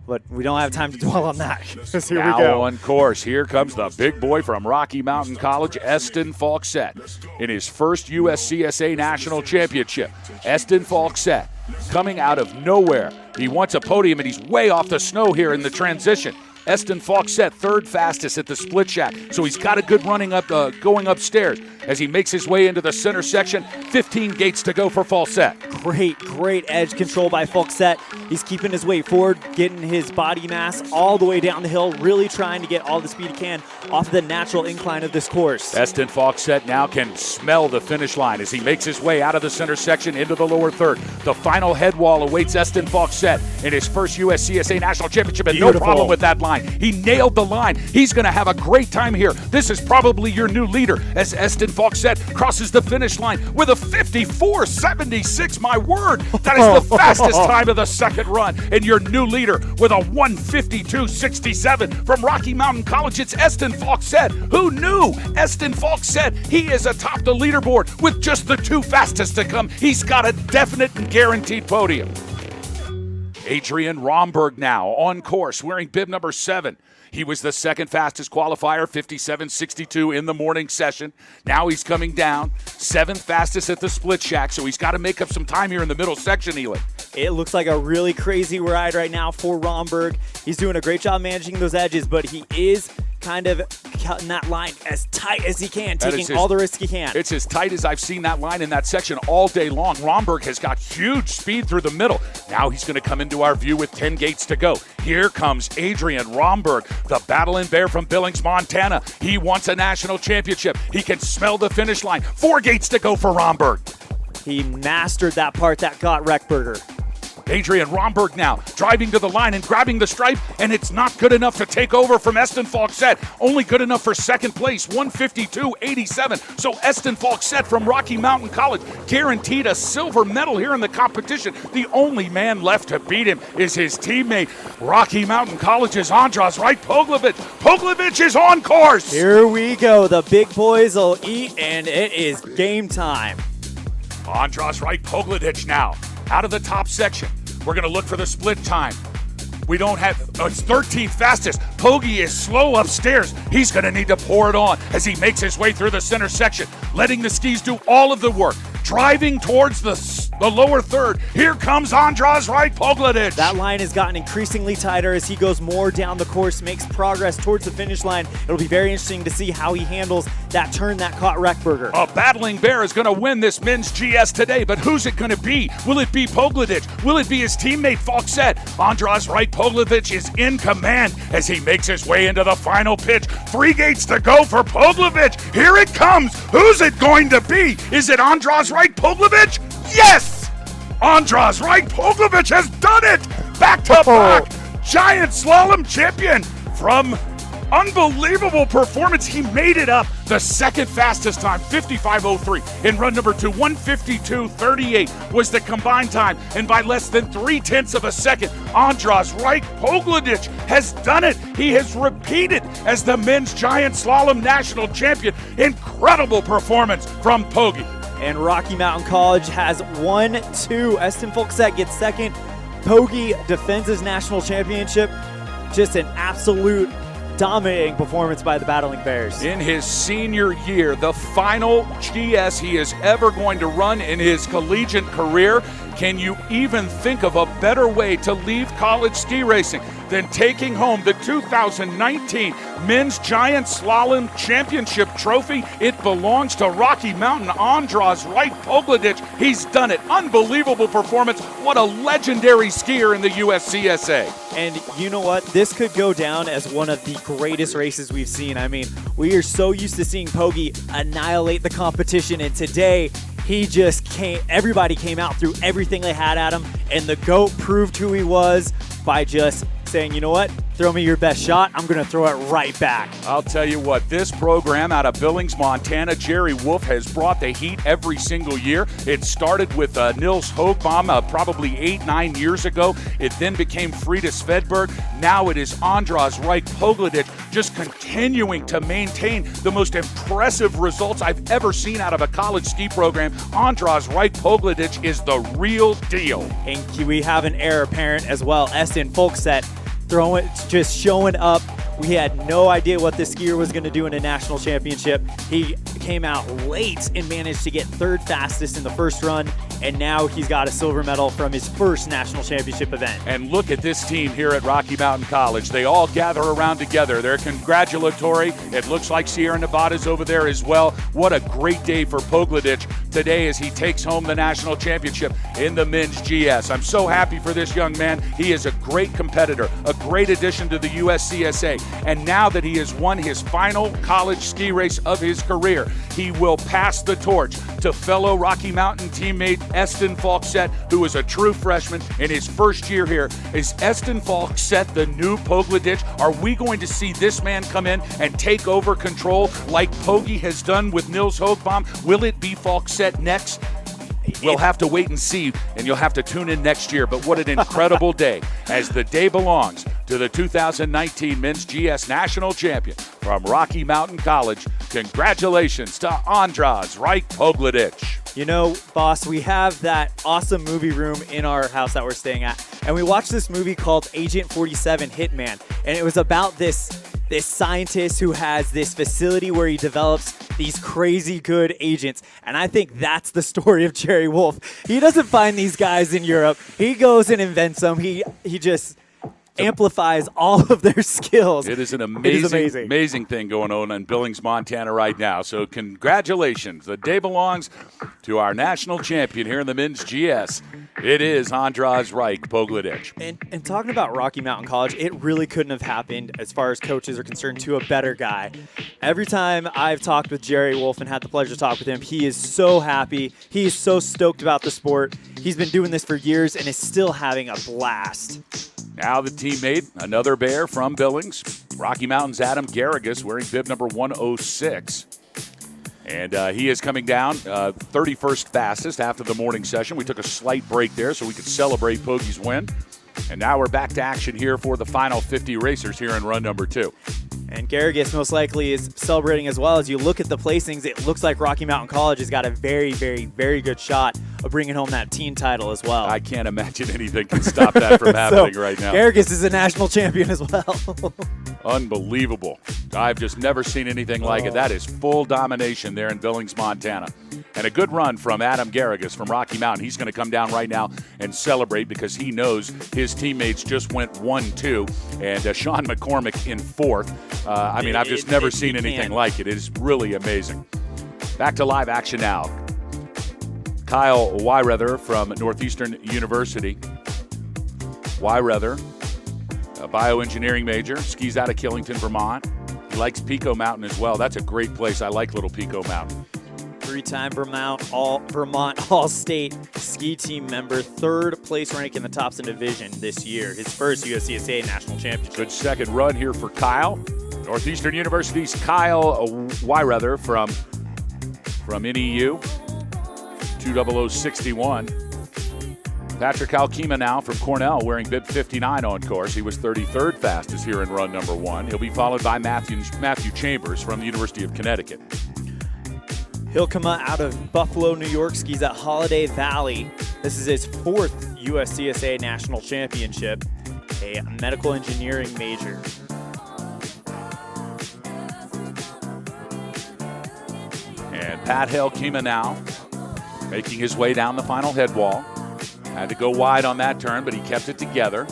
But we don't have time to dwell on that. Here now we go. On course, here comes the big boy from Rocky Mountain College, Eston Falksett, in his first USCSA National Championship. Eston Falksett coming out of nowhere. He wants a podium, and he's way off the snow here in the transition. Eston Falksett, third fastest at the split shack, so he's got a good running up, going upstairs as he makes his way into the center section. 15 gates to go for Falksett. Great edge control by Falksett. He's keeping his weight forward, getting his body mass all the way down the hill, really trying to get all the speed he can off the natural incline of this course. Eston Falksett now can smell the finish line as he makes his way out of the center section into the lower third. The final head wall awaits Eston Falksett in his first USCSA National Championship, and no problem with that line. He nailed the line. He's going to have a great time here. This is probably your new leader as Eston Falksett crosses the finish line with a 54.76. My word, that is the fastest time of the second run. And your new leader with a 152.67 from Rocky Mountain College. It's Eston Falksett. Who knew? Eston Falksett, he is atop the leaderboard with just the 2 fastest to come. He's got a definite and guaranteed podium. Adrian Romberg now on course, wearing bib number 7. He was the second fastest qualifier, 57.62 in the morning session. Now he's coming down, 7th fastest at the split shack, so he's got to make up some time here in the middle section, Eli. It looks like a really crazy ride right now for Romberg. He's doing a great job managing those edges, but he is kind of cutting that line as tight as he can, taking all the risks he can. It's as tight as I've seen that line in that section all day long. Romberg has got huge speed through the middle. Now he's going to come into our view with 10 gates to go. Here comes Adrian Romberg, the battling bear from Billings, Montana. He wants a national championship. He can smell the finish line. 4 gates to go for Romberg. He mastered that part that got Reckberger. Adrian Romberg now driving to the line and grabbing the stripe, and it's not good enough to take over from Eston Falksett. Only good enough for second place, 152.87. So Eston Falksett from Rocky Mountain College guaranteed a silver medal here in the competition. The only man left to beat him is his teammate, Rocky Mountain College's Andras Wright-Pogladic. Pogladic is on course. Here we go. The big boys will eat, and it is game time. Andras Wright-Pogladic now out of the top section. We're going to look for the split time. We don't have, it's 13th fastest. Pogie is slow upstairs. He's going to need to pour it on as he makes his way through the center section, letting the skis do all of the work. Driving towards the lower third. Here comes Andras Wright-Pogladic. That line has gotten increasingly tighter as he goes more down the course, makes progress towards the finish line. It'll be very interesting to see how he handles that turn that caught Reckberger. A battling bear is going to win this men's GS today, but who's it going to be? Will it be Pogladic? Will it be his teammate Falksett? Andras Wright-Pogladic is in command as he makes his way into the final pitch. 3 gates to go for Pogladic. Here it comes. Who's it going to be? Is it Andras Wright-Pogladic? Yes! Andras Wright-Pogladic has done it! Back-to-back giant slalom champion from unbelievable performance. He made it up. The second fastest time, 55.03. In run number 2, 152.38 was the combined time. And by less than 0.3 of a second, Andras Wright-Pogladic has done it. He has repeated as the men's giant slalom national champion. Incredible performance from Pogie. And Rocky Mountain College has 1-2. Eston Falksett gets second. Pogie defends his national championship. Just an absolute dominating performance by the Battling Bears. In his senior year, the final GS he is ever going to run in his collegiate career. Can you even think of a better way to leave college ski racing than taking home the 2019 Men's Giant Slalom Championship trophy? It belongs to Rocky Mountain Andras Wright-Pogladic. He's done it. Unbelievable performance. What a legendary skier in the USCSA. And you know what? This could go down as one of the greatest races we've seen. I mean, we are so used to seeing Pogie annihilate the competition, and today he just came, everybody came out, threw everything they had at him, and the GOAT proved who he was by just saying, you know what, throw me your best shot, I'm going to throw it right back. I'll tell you what, this program out of Billings, Montana, Jerry Wolf has brought the heat every single year. It started with Nils Hoogbaum probably 8-9 years ago. It then became Frida Svedberg. Now it is Andras Reich Pogladic, just continuing to maintain the most impressive results I've ever seen out of a college ski program. Andras Reich Pogladic is the real deal. And we have an heir apparent as well. Estin Folkset just showing up. We had no idea what this skier was going to do in a national championship. He came out late and managed to get third fastest in the first run, and now he's got a silver medal from his first national championship event. And look at this team here at Rocky Mountain College. They all gather around together. They're congratulatory. It looks like Sierra Nevada's over there as well. What a great day for Pogladic today as he takes home the national championship in the men's GS. I'm so happy for this young man. He is a great competitor, a great addition to the USCSA. And now that he has won his final college ski race of his career, he will pass the torch to fellow Rocky Mountain teammate Estin Folkset, who is a true freshman in his first year here. Is Estin Folkset the new Pogladic? Are we going to see this man come in and take over control like Pogi has done with Nils Hoogbaum? Will it be Folkset next? We'll have to wait and see, and you'll have to tune in next year. But what an incredible day, as the day belongs to the 2019 Men's GS National Champion from Rocky Mountain College. Congratulations to Andras Reich Pogladic. You know, boss, we have that awesome movie room in our house that we're staying at, and we watched this movie called Agent 47 Hitman, and it was about this scientist who has this facility where he develops these crazy good agents. And I think that's the story of Jerry Wolf. He doesn't find these guys in Europe. He goes and invents them. He just amplifies all of their skills. It is an amazing thing going on in Billings, Montana right now. So congratulations. The day belongs to our national champion here in the men's GS. It is Andras Reich Pogladic. And talking about Rocky Mountain College, it really couldn't have happened, as far as coaches are concerned, to a better guy. Every time I've talked with Jerry Wolf and had the pleasure to talk with him, he is so happy. He is so stoked about the sport. He's been doing this for years and is still having a blast. Now the teammate, another Bear from Billings, Rocky Mountain's Adam Garrigus, wearing bib number 106. And he is coming down 31st fastest after the morning session. We took a slight break there so we could celebrate Pogi's win. And now we're back to action here for the final 50 racers here in run number 2. And Garrigus most likely is celebrating as well. As you look at the placings, it looks like Rocky Mountain College has got a very, very, very good shot of bringing home that team title as well. I can't imagine anything can stop that from happening right now. Garrigus is a national champion as well. Unbelievable. I've just never seen anything like it. That is full domination there in Billings, Montana. And a good run from Adam Garrigus from Rocky Mountain. He's going to come down right now and celebrate because he knows his teammates just went 1-2. And Sean McCormick in 4th. I've just never seen anything like it. It is really amazing. Back to live action now. Kyle Weirether from Northeastern University. Weirether, a bioengineering major, skis out of Killington, Vermont. He likes Pico Mountain as well. That's a great place. I like Little Pico Mountain. 3-time Vermont All-State ski team member, 3rd place rank in the Thompson division this year. His first USCSA national championship. Good second run here for Kyle. Northeastern University's Kyle Weirether from NEU, 20061. Patrick Alkema now from Cornell, wearing bib 59 on course. He was 33rd fastest here in run number 1. He'll be followed by Matthew Chambers from the University of Connecticut. Hilkema out of Buffalo, New York, skis at Holiday Valley. This is his 4th USCSA national championship, a medical engineering major. And Pat Hilkema now making his way down the final head wall. Had to go wide on that turn, but he kept it together.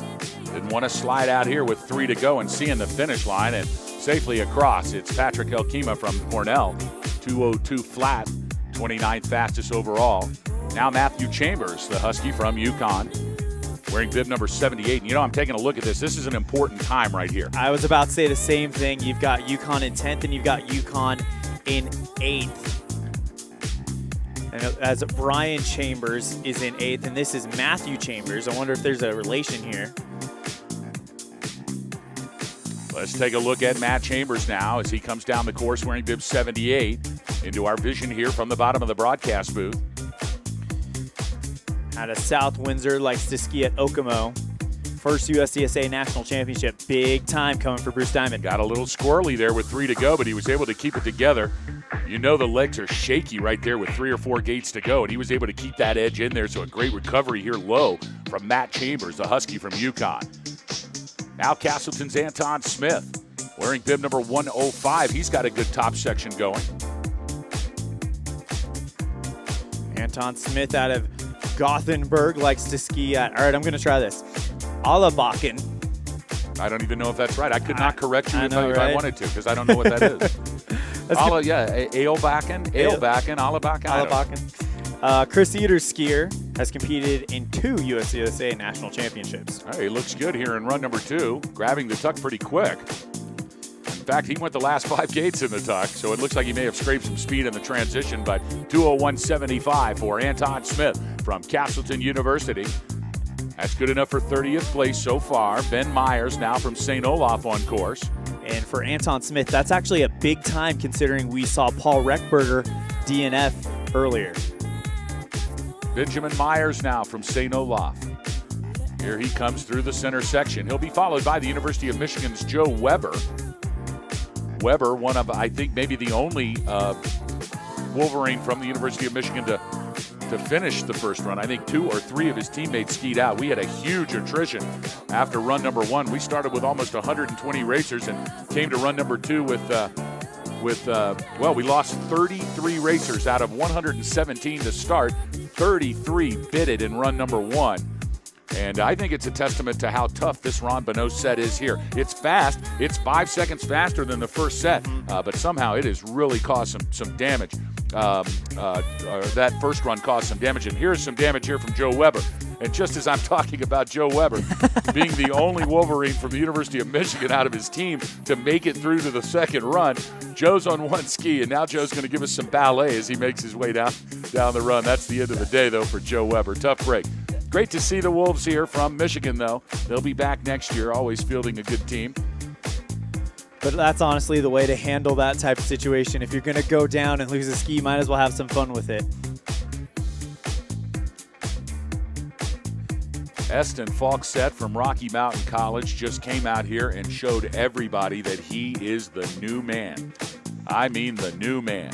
Didn't want to slide out here with 3 to go and seeing the finish line and safely across. It's Patrick Hilkema from Cornell, 202 flat, 29th fastest overall. Now Matthew Chambers, the Husky from UConn, wearing bib number 78. And I'm taking a look at this. This is an important time right here. I was about to say the same thing. You've got UConn in 10th and you've got UConn in 8th. And as Brian Chambers is in 8th, and this is Matthew Chambers. I wonder if there's a relation here. Let's take a look at Matt Chambers now as he comes down the course wearing bib 78 into our vision here from the bottom of the broadcast booth. Out of South Windsor, likes to ski at Okemo. First USCSA National Championship. Big time coming for Bruce Diamond. Got a little squirrely there with 3 to go, but he was able to keep it together. You know the legs are shaky right there with 3 or 4 gates to go, and he was able to keep that edge in there, so a great recovery here low from Matt Chambers, the Husky from UConn. Now Castleton's Anton Smith, wearing bib number 105. He's got a good top section going. Anton Smith out of Gothenburg likes to ski at, all right, I'm going to try this, Alabakken. I don't even know if that's right. I could not correct you if know, I right? wanted to, because I don't know what that is. Alebakken, Alabakken. Alabakken. Chris Eater's skier has competed in 2 USCSA national championships. All right, he looks good here in run number 2, grabbing the tuck pretty quick. In fact, he went the last 5 gates in the tuck, so it looks like he may have scraped some speed in the transition, but 2:01.75 for Anton Smith from Castleton University. That's good enough for 30th place so far. Ben Myers now from St. Olaf on course. And for Anton Smith, that's actually a big time considering we saw Paul Reckberger DNF earlier. Benjamin Myers now from St. Olaf. Here he comes through the center section. He'll be followed by the University of Michigan's Joe Weber. Weber, one of, I think, maybe the only Wolverine from the University of Michigan to finish the first run. I think 2 or 3 of his teammates skied out. We had a huge attrition after run number 1. We started with almost 120 racers and came to run number 2 with we lost 33 racers out of 117 to start. 33 bidded in run number 1. And I think it's a testament to how tough this Ron Bonneau set is here. It's fast. It's 5 seconds faster than the first set, but somehow it has really caused some damage. That first run caused some damage, and here's some damage here from Joe Weber. And just as I'm talking about Joe Weber being the only Wolverine from the University of Michigan out of his team to make it through to the second run, Joe's on one ski, and now Joe's going to give us some ballet as he makes his way down the run. That's the end of the day, though, for Joe Weber. Tough break. Great to see the Wolves here from Michigan, though. They'll be back next year, always fielding a good team. But that's honestly the way to handle that type of situation. If you're going to go down and lose a ski, might as well have some fun with it. Eston Falkset from Rocky Mountain College just came out here and showed everybody that he is the new man. I mean the new man.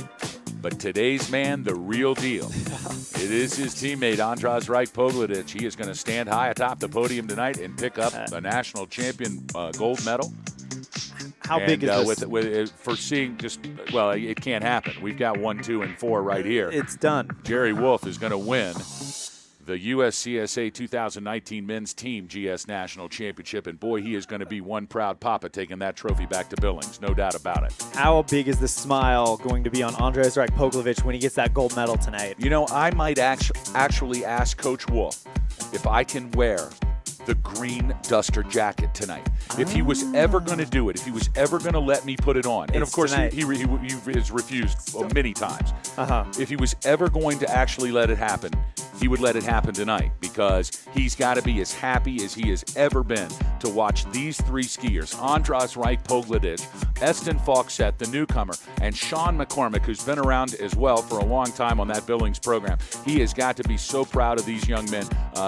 But today's man, the real deal. It is his teammate, Andras Reich Pogledich. He is going to stand high atop the podium tonight and pick up a national champion gold medal. How big is this? For seeing it can't happen. We've got 1, 2, and 4 right here. It's done. Jerry Wolf is going to win the USCSA 2019 Men's Team GS National Championship, and boy, he is going to be one proud papa taking that trophy back to Billings, no doubt about it. How big is the smile going to be on Andras Reich Pogledich when he gets that gold medal tonight? You know, I might actually ask Coach Wolf if I can wear the green duster jacket tonight. If he was ever going to do it, if he was ever going to let me put it on, and of course he has refused many times. If he was ever going to actually let it happen, he would let it happen tonight, because he's got to be as happy as he has ever been to watch these 3 skiers, Andras Reich Pogledich, Eston Falkset, the newcomer, and Sean McCormick, who's been around as well for a long time on that Billings program. He has got to be so proud of these young men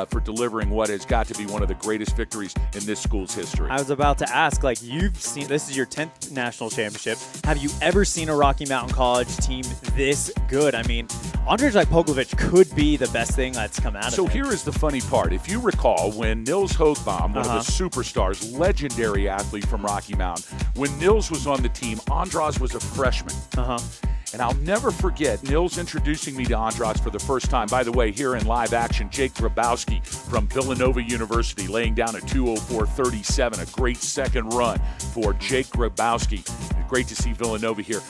for delivering what has got to be one of the greatest victories in this school's history. I was about to ask, you've seen, this is your 10th national championship. Have you ever seen a Rocky Mountain College team this good? I mean, Andras Reich Pogledich could be the best thing that's come out of it. So here is the funny part. If you recall, when Nils Hoogbaum, one of the superstars, legendary athlete from Rocky Mountain, when Nils was on the team, Andras was a freshman. And I'll never forget Nils introducing me to Andras for the first time. By the way, here in live action, Jake Grabowski from Villanova University laying down a 2:04.37, a great second run for Jake Grabowski. great to see Villanova here.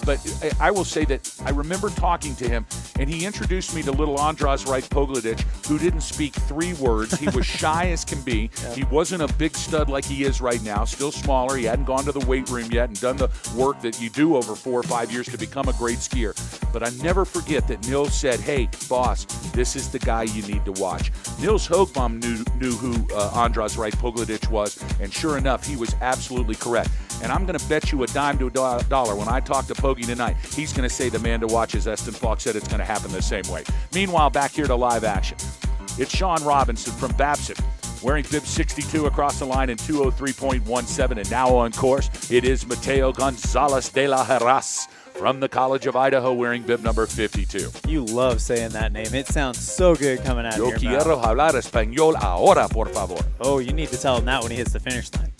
But I will say that I remember talking to him, and he introduced me to little Andras Wright-Pogledich, who didn't speak 3 words. He was shy as can be. Yeah. He wasn't a big stud like he is right now, still smaller. He hadn't gone to the weight room yet and done the work that you do over 4 or 5 years to become a great skier. But I never forget that Nils said, hey, boss, this is the guy you need to watch. Nils Hoogbaum knew who Andras Wright-Pogledich was, and sure enough, he was absolutely correct. And I'm going to bet you a dime to a dollar when I talk to Poggy tonight, he's going to say the man to watch, as Eston Falk said, it's going to happen the same way. Meanwhile, back here to live action. It's Sean Robinson from Babson, wearing bib 62 across the line in 203.17, and now on course, it is Mateo Gonzalez de la Heras from the College of Idaho, wearing bib number 52. You love saying that name. It sounds so good coming out of your mouth. Yo quiero hablar español ahora, por favor. Oh, you need to tell him that when he hits the finish line.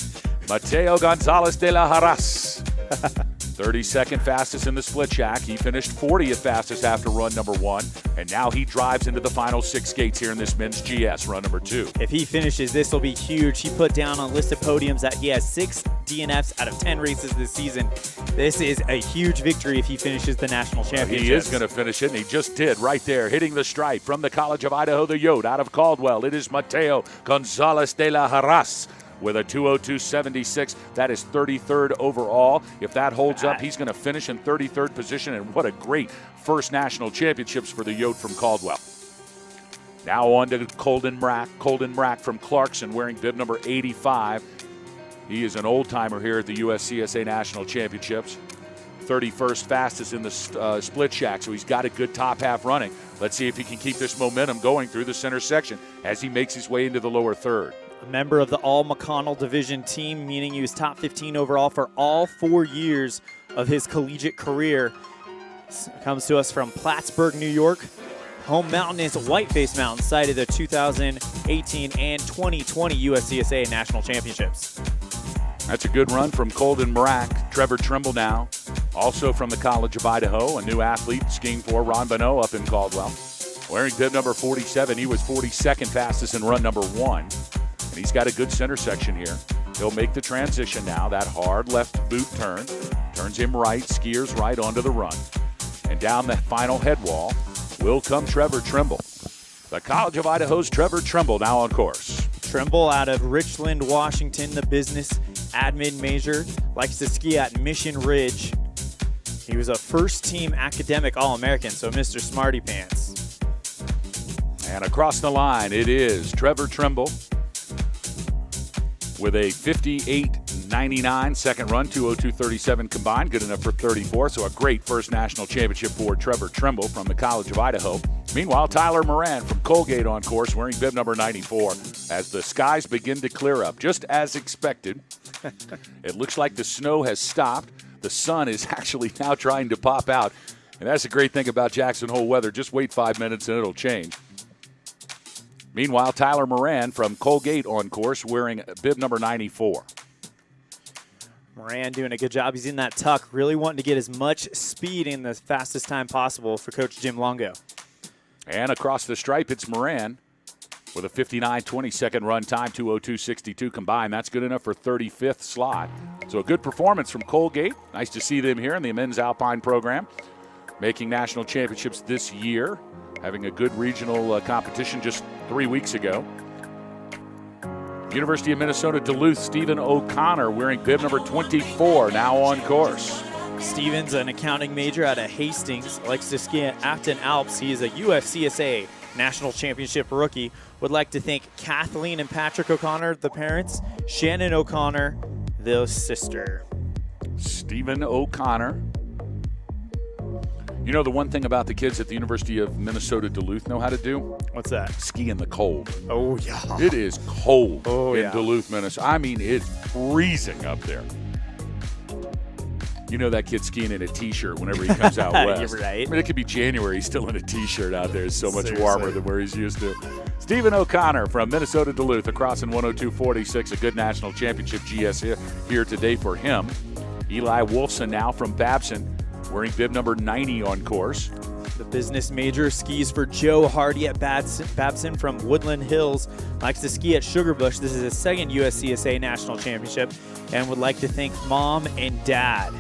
Mateo Gonzalez de la Heras. 32nd fastest in the split shack. He finished 40th fastest after run number 1, and now he drives into the final 6 gates here in this men's GS, run number 2. If he finishes, this will be huge. He put down on listed podiums that he has 6 DNFs out of 10 races this season. This is a huge victory if he finishes the national championship. He is going to finish it, and he just did right there, hitting the stripe from the College of Idaho, the Yote, out of Caldwell. It is Mateo Gonzalez de la Heras with a 202.76. That is 33rd overall. If that holds up, he's going to finish in 33rd position, and what a great first national championships for the Yote from Caldwell. Now on to Colden Mrack from Clarkson, wearing bib number 85. He is an old-timer here at the USCSA National Championships. 31st fastest in the split shack, so he's got a good top half running. Let's see if he can keep this momentum going through the center section as he makes his way into the lower third. A member of the All-McConnell Division team, meaning he was top 15 overall for all 4 years of his collegiate career. Comes to us from Plattsburgh, New York. Home mountain is Whiteface Mountain, site of the 2018 and 2020 USCSA National Championships. That's a good run from Colden Mrack. Trevor Trimble now, also from the College of Idaho, a new athlete skiing for Ron Bonneau up in Caldwell. Wearing bib number 47, he was 42nd fastest in run number 1. And he's got a good center section here. He'll make the transition now. That hard left boot turn turns him right, skiers right onto the run. And down the final head wall will come Trevor Trimble. The College of Idaho's Trevor Trimble now on course. Trimble out of Richland, Washington, the business admin major, likes to ski at Mission Ridge. He was a first-team academic All-American, so Mr. Smarty Pants. And across the line, it is Trevor Trimble with a 58.99 second run, 202.37 combined, good enough for 34. So a great first national championship for Trevor Trimble from the College of Idaho. Meanwhile, Tyler Moran from Colgate on course, wearing bib number 94, as the skies begin to clear up, just as expected. It looks like the snow has stopped. The sun is actually now trying to pop out. And that's the great thing about Jackson Hole weather. Just wait 5 minutes and it'll change. Meanwhile, Tyler Moran from Colgate on course, wearing bib number 94. Moran doing a good job. He's in that tuck, really wanting to get as much speed in the fastest time possible for Coach Jim Longo. And across the stripe, it's Moran with a 59.20 second run time, 202.62 combined. That's good enough for 35th slot. So a good performance from Colgate. Nice to see them here in the men's Alpine program, making national championships this year, having a good regional competition just 3 weeks ago. University of Minnesota Duluth, Stephen O'Connor, wearing bib number 24, now on course. Stephen's an accounting major out of Hastings, likes to ski at Afton Alps. He is a USCSA National Championship rookie. Would like to thank Kathleen and Patrick O'Connor, the parents, Shannon O'Connor, the sister. Stephen O'Connor. You know the one thing about the kids at the University of Minnesota Duluth know how to do? What's that? Ski in the cold. Oh, yeah. It is cold in Duluth, Minnesota. I mean, it's freezing up there. You know that kid skiing in a T-shirt whenever he comes out west. You're right. I mean, it could be January. He's still in a T-shirt out there. It's so much warmer than where he's used to. Stephen O'Connor from Minnesota Duluth, across in 102.46. A good national championship GS here today for him. Eli Wolfson now from Babson, wearing bib number 90 on course. The business major skis for Joe Hardy at Babson from Woodland Hills. Likes to ski at Sugarbush. This is his second USCSA National Championship and would like to thank Mom and Dad.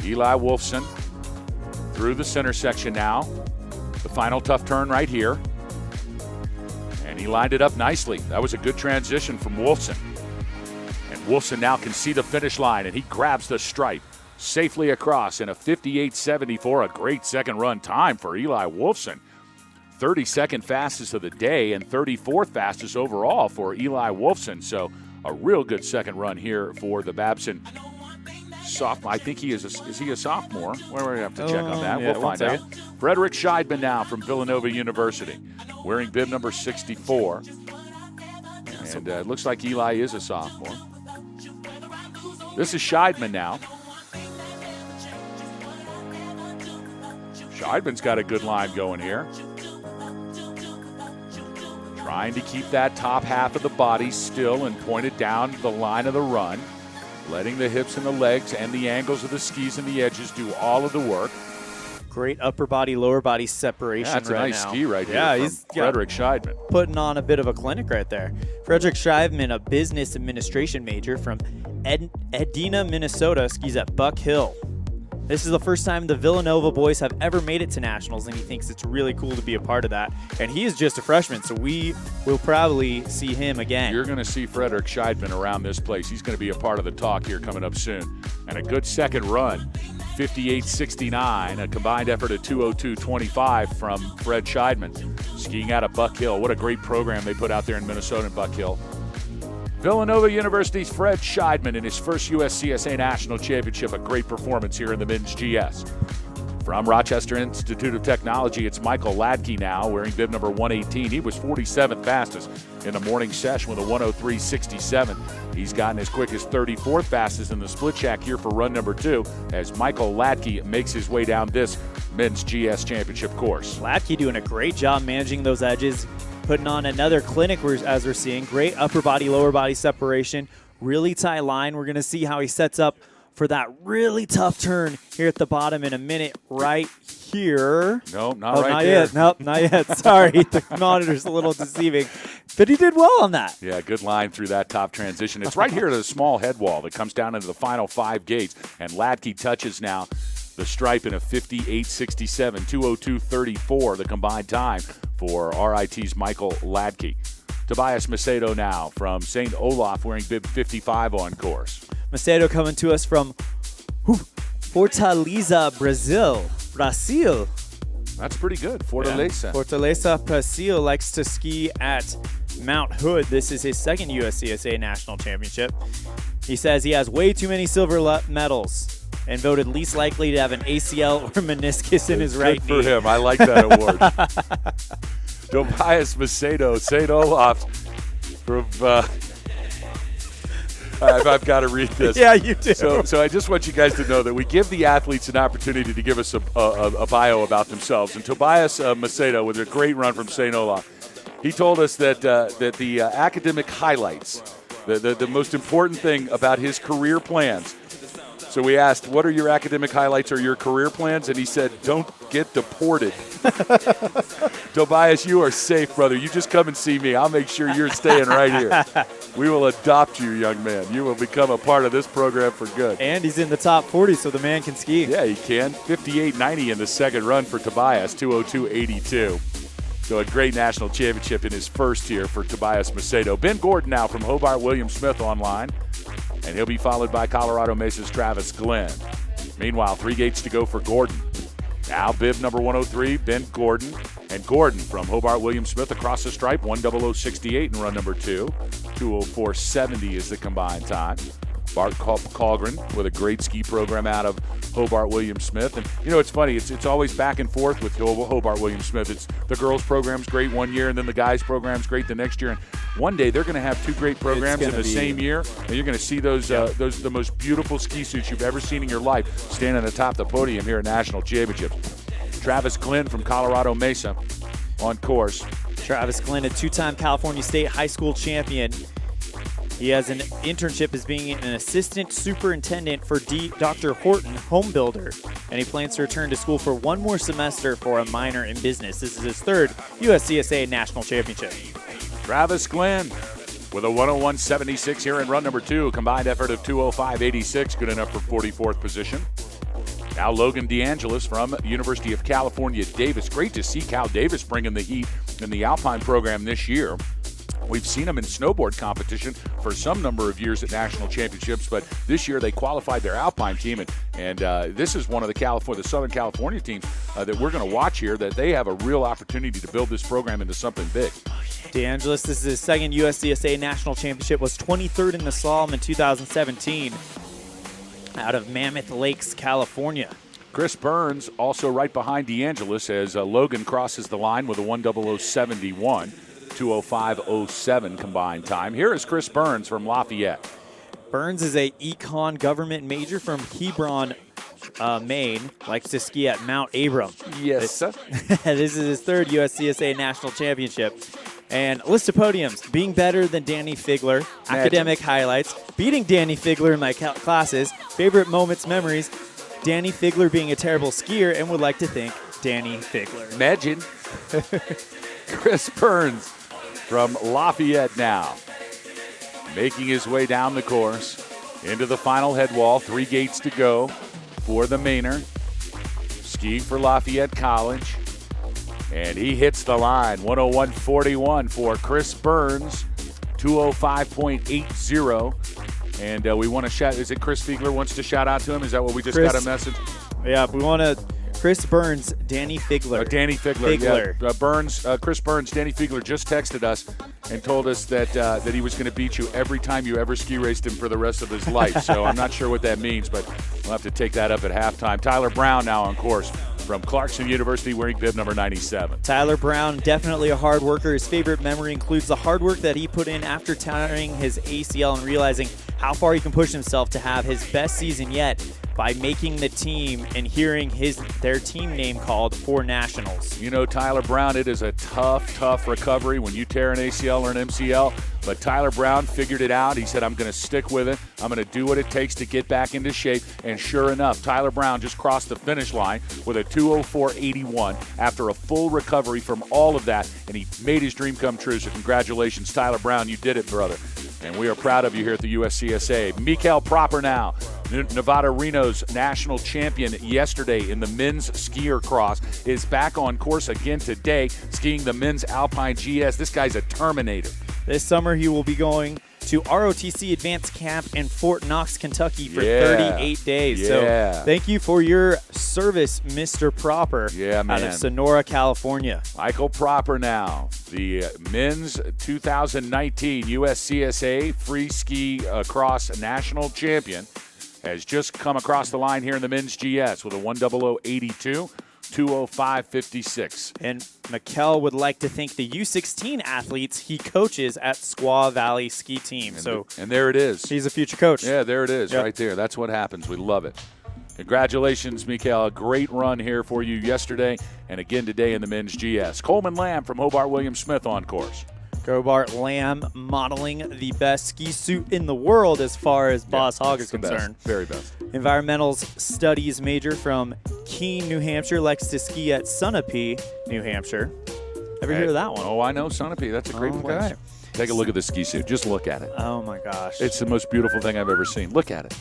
Eli Wolfson through the center section now. The final tough turn right here. And he lined it up nicely. That was a good transition from Wolfson. And Wolfson now can see the finish line, and he grabs the stripe safely across in a 58.74, a great second run time for Eli Wolfson. 32nd fastest of the day and 34th fastest overall for Eli Wolfson. So a real good second run here for the Babson sophomore. I think he is he a sophomore? We're going to have to check on that. Yeah, we'll find out. Frederick Scheidman now from Villanova University, wearing bib number 64. And it looks like Eli is a sophomore. This is Scheidman now. Scheidman's got a good line going here. Trying to keep that top half of the body still and pointed down the line of the run. Letting the hips and the legs and the angles of the skis and the edges do all of the work. Great upper body, lower body separation. Yeah, that's right a nice now. ski right here from he's Frederick Scheidman. Putting on a bit of a clinic right there. Frederick Scheidman, a business administration major from Edina, Minnesota, skis at Buck Hill. This is the first time the Villanova boys have ever made it to nationals, and he thinks it's really cool to be a part of that. And he is just a freshman, so we will probably see him again. You're going to see Frederick Scheidman around this place. He's going to be a part of the talk here coming up soon. And a good second run, 58.69, a combined effort of 2:02.25 from Fred Scheidman, skiing out of Buck Hill. What a great program they put out there in Minnesota and Buck Hill. Villanova University's Fred Scheidman in his first USCSA National Championship. A great performance here in the men's GS. From Rochester Institute of Technology, it's Michael Ladke now, wearing bib number 118. He was 47th fastest in the morning session with a 103.67. He's gotten as quick as 34th fastest in the split shack here for run number 2 as Michael Ladke makes his way down this men's GS championship course. Ladke doing a great job managing those edges, putting on another clinic as we're seeing. Great upper body, lower body separation, really tight line. We're going to see how he sets up for that really tough turn here at the bottom in a minute right here. No, not right there. Yet. Nope, not yet. Sorry, the monitor's a little deceiving. But he did well on that. Yeah, good line through that top transition. It's right here at a small head wall that comes down into the final 5 gates, and Ladke touches now the stripe in a 58.67, 2:02.34, the combined time for RIT's Michael Ladke. Tobias Macedo now from St. Olaf, wearing bib 55 on course. Macedo coming to us from Fortaleza, Brazil. That's pretty good. Fortaleza. Yeah. Fortaleza, Brazil, likes to ski at Mount Hood. This is his second USCSA National Championship. He says he has way too many silver medals and voted least likely to have an ACL or meniscus in his right knee. Good for him. I like that award. Tobias Macedo, St. Olaf from I've got to read this. Yeah, you do. So I just want you guys to know that we give the athletes an opportunity to give us a bio about themselves. And Tobias Macedo, with a great run from St. Olaf, he told us that the academic highlights, the most important thing about his career plans. So we asked, what are your academic highlights or your career plans? And he said, don't get deported. Tobias, you are safe, brother. You just come and see me. I'll make sure you're staying right here. We will adopt you, young man. You will become a part of this program for good. And he's in the top 40, so the man can ski. Yeah, he can. 58.90 in the second run for Tobias, 2:02.82. So a great national championship in his first year for Tobias Macedo. Ben Gordon now from Hobart William Smith online. And he'll be followed by Colorado Mesa's Travis Glenn. Meanwhile, 3 gates to go for Gordon. Now bib number 103, Ben Gordon. And Gordon from Hobart William Smith across the stripe, 1:00.68 in run number 2. 2:04.70 is the combined time. Bart Colgren with a great ski program out of Hobart William Smith. And, you know, it's funny. It's always back and forth with Hobart William Smith. It's the girls' program's great one year, and then the guys' program's great the next year. And one day they're going to have 2 great programs in the same year, and you're going to see those the most beautiful ski suits you've ever seen in your life standing atop the podium here at National Championships. Travis Glenn from Colorado Mesa on course. Travis Glenn, a 2-time California State high school champion. He has an internship as being an assistant superintendent for Dr. Horton Home Builder, and he plans to return to school for one more semester for a minor in business. This is his third USCSA national championship. Travis Glenn with a 101.76 here in run number 2. Combined effort of 205.86, good enough for 44th position. Now Logan DeAngelis from University of California, Davis. Great to see Cal Davis bringing the heat in the Alpine program this year. We've seen him in snowboard competition for some number of years at national championships, but this year they qualified their Alpine team, and this is one of the Southern California teams that we're going to watch here, that they have a real opportunity to build this program into something big. DeAngelis, this is his second USCSA national championship, was 23rd in the slalom in 2017 out of Mammoth Lakes, California. Chris Burns also right behind DeAngelis as Logan crosses the line with a 1:00.71, 2:05.07 combined time. Here is Chris Burns from Lafayette. Burns is a econ government major from Hebron, Maine. Likes to ski at Mount Abram. Yes, sir. This is his third USCSA national championship. And list of podiums: being better than Danny Figler, academic highlights, beating Danny Figler in my classes, favorite moments, memories, Danny Figler being a terrible skier, and would like to thank Danny Figler. Imagine. Chris Burns from Lafayette now, making his way down the course into the final head wall. 3 gates to go for the Mainer, skiing for Lafayette College. And he hits the line, 1:01.41 for Chris Burns, 2:05.80. And we want to shout, is it Chris Figler wants to shout out to him? Is that what we just got a message? Yeah, we want to, Chris Burns, Danny Figler. Danny Figler. Yeah. Chris Burns, Danny Figler just texted us and told us that he was going to beat you every time you ever ski raced him for the rest of his life. So I'm not sure what that means, but we'll have to take that up at halftime. Tyler Brown now on course from Clarkson University, wearing bib number 97. Tyler Brown, definitely a hard worker. His favorite memory includes the hard work that he put in after tearing his ACL and realizing how far he can push himself to have his best season yet by making the team and hearing their team name called for nationals. You know, Tyler Brown, it is a tough recovery when you tear an ACL or an MCL. But Tyler Brown figured it out. He said, I'm going to stick with it. I'm going to do what it takes to get back into shape. And sure enough, Tyler Brown just crossed the finish line with a 2:04.81 after a full recovery from all of that. And he made his dream come true. So congratulations, Tyler Brown. You did it, brother. And we are proud of you here at the USCSA. Mikael Proper now, Nevada Reno's national champion yesterday in the men's skier cross, is back on course again today, skiing the men's Alpine GS. This guy's a Terminator. This summer, he will be going to ROTC Advanced Camp in Fort Knox, Kentucky for 38 days. Yeah. So thank you for your service, Mr. Proper, out of Sonora, California. Michael Proper now, the men's 2019 USCSA free ski cross national champion, has just come across the line here in the men's GS with a 1:00.82. 2:05.56. And Mikkel would like to thank the U16 athletes he coaches at Squaw Valley Ski Team. And there it is. He's a future coach. Yeah, there it is, right there. That's what happens. We love it. Congratulations, Mikkel. A great run here for you yesterday and again today in the men's GS. Coleman Lamb from Hobart Williams Smith on course. Hobart Lamb modeling the best ski suit in the world as far as Boss Hogg is concerned. Best. Very best. Environmental studies major from Keene, New Hampshire, likes to ski at Sunapee, New Hampshire. Ever hear of that one? Oh, I know Sunapee. That's a great place. Take a look at the ski suit. Just look at it. Oh, my gosh. It's the most beautiful thing I've ever seen. Look at it.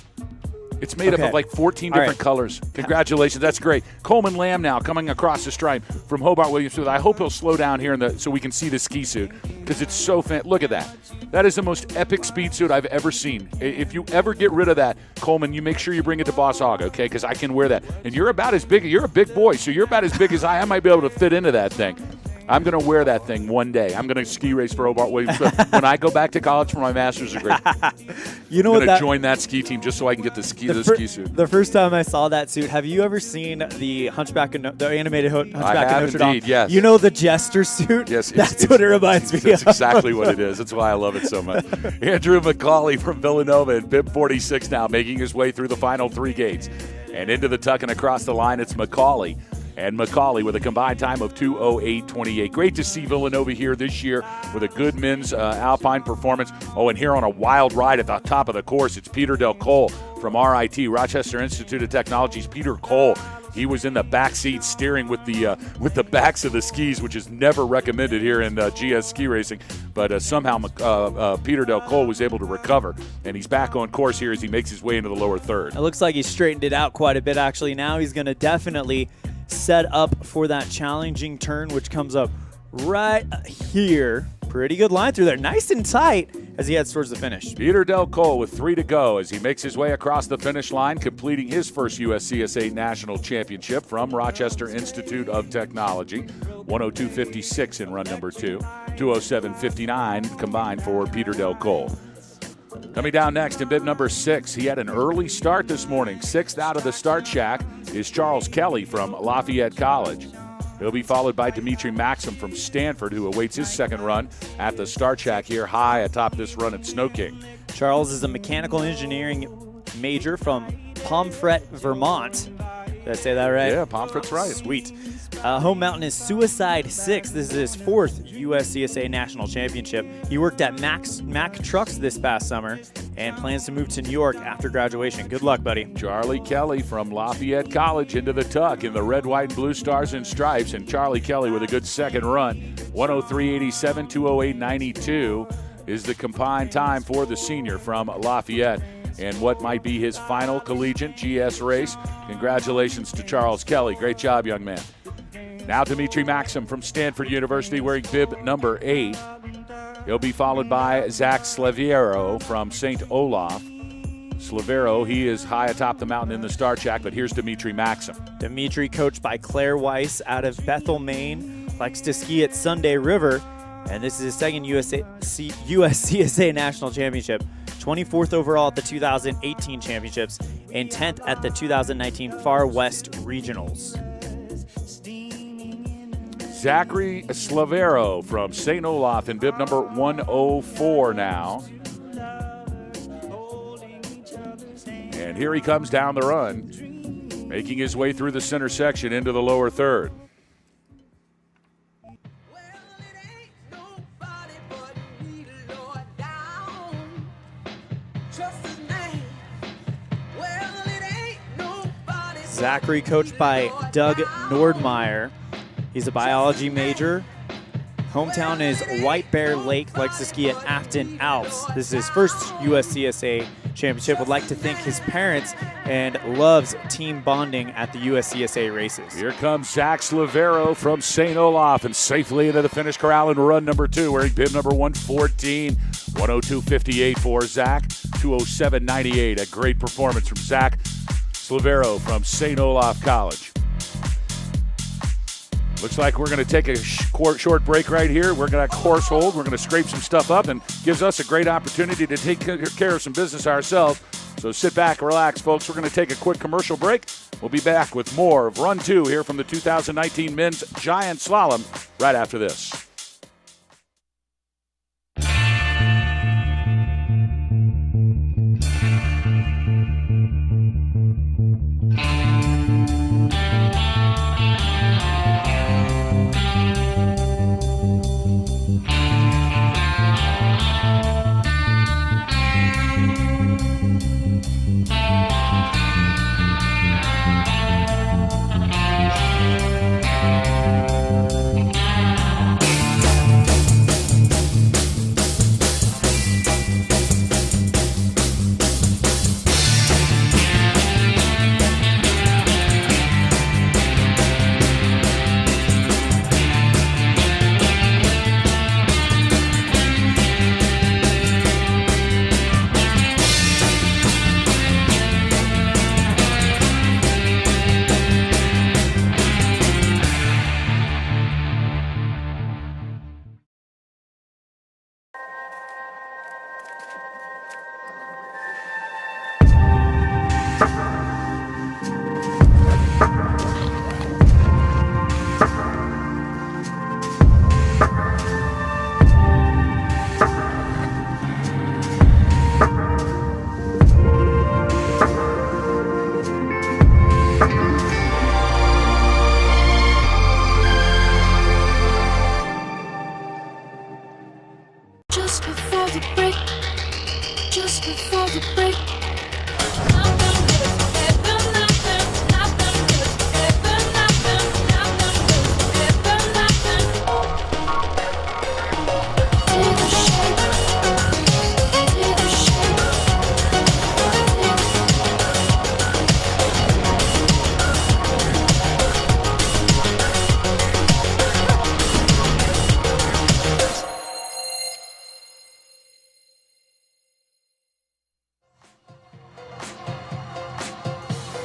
It's made up of like 14 different colors. Congratulations. That's great. Coleman Lamb now coming across the stripe from Hobart Williams Smith. I hope he'll slow down here so we can see the ski suit because it's so look at that. That is the most epic speed suit I've ever seen. If you ever get rid of that, Coleman, you make sure you bring it to Boss Hogg, okay? Because I can wear that. And you're about as big. You're a big boy, so you're about as big as I might be able to fit into that thing. I'm going to wear that thing one day. I'm going to ski race for Hobart Williams Smith when I go back to college for my master's degree. You know I'm going to join that ski team just so I can get the ski suit. The first time I saw that suit, have you ever seen the animated Hunchback of Notre Dame? Yes. You know the jester suit? Yes. That's what it reminds me of. That's exactly what it is. That's why I love it so much. Andrew McCauley from Villanova in bib 46 now, making his way through the final 3 gates. And into the tuck and across the line, it's McCauley. and McCauley with a combined time of 2:08.28. Great to see Villanova here this year with a good men's Alpine performance. Oh, and here on a wild ride at the top of the course, it's Peter Del Cole from RIT, Rochester Institute of Technology's Peter Cole. He was in the back seat steering with the backs of the skis, which is never recommended here in GS ski racing. But somehow Peter Del Cole was able to recover, and he's back on course here as he makes his way into the lower third. It looks like he straightened it out quite a bit, actually. Now he's going to definitely set up for that challenging turn, which comes up right here. Pretty good line through there. Nice and tight as he heads towards the finish. Peter Del Cole with 3 to go as he makes his way across the finish line, completing his first USCSA National Championship from Rochester Institute of Technology. 102.56 in run number 2. 207.59 combined for Peter Del Cole. Coming down next in bib number 6, he had an early start this morning. 6th out of the start shack is Charles Kelly from Lafayette College. He'll be followed by Dimitri Maxim from Stanford, who awaits his second run at the start shack here high atop this run at Snow King. Charles is a mechanical engineering major from Pomfret, Vermont. Did I say that right? Yeah, Pomfret's right. Sweet. Home mountain is Suicide 6. This is his 4th USCSA National Championship. He worked at Mack Trucks this past summer and plans to move to New York after graduation. Good luck, buddy. Charlie Kelly from Lafayette College into the tuck in the red, white, and blue stars and stripes. And Charlie Kelly with a good second run. 103.87, 208.92 is the combined time for the senior from Lafayette. And what might be his final collegiate GS race. Congratulations to Charles Kelly. Great job, young man. Now Dimitri Maxim from Stanford University wearing bib number 8. He'll be followed by Zach Slaviero from St. Olaf. Slaviero, he is high atop the mountain in the start shack, but here's Dimitri Maxim. Dimitri, coached by Claire Weiss out of Bethel, Maine, likes to ski at Sunday River, and this is his second USCSA National Championship. 24th overall at the 2018 Championships and 10th at the 2019 Far West Regionals. Zachary Slaviero from St. Olaf in bib number 104 now. And here he comes down the run, making his way through the center section into the lower third. Zachary, coached by Doug Nordmeyer. He's a biology major. Hometown is White Bear Lake, likes to ski at Afton Alps. This is his first USCSA championship. Would like to thank his parents and loves team bonding at the USCSA races. Here comes Zach Slaviero from St. Olaf and safely into the finish corral in run number 2, wearing bib number 114. 102.58 for Zach, 207.98. A great performance from Zach Slaviero from St. Olaf College. Looks like we're going to take a short break right here. We're going to course hold. We're going to scrape some stuff up and gives us a great opportunity to take care of some business ourselves. So sit back, relax, folks. We're going to take a quick commercial break. We'll be back with more of Run 2 here from the 2019 Men's Giant Slalom right after this.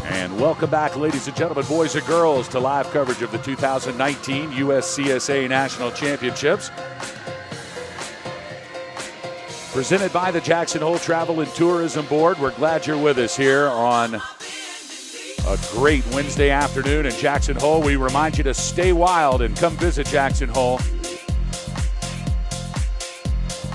And welcome back, ladies and gentlemen, boys and girls, to live coverage of the 2019 USCSA National Championships. Presented by the Jackson Hole Travel and Tourism Board. We're glad you're with us here on a great Wednesday afternoon in Jackson Hole. We remind you to stay wild and come visit Jackson Hole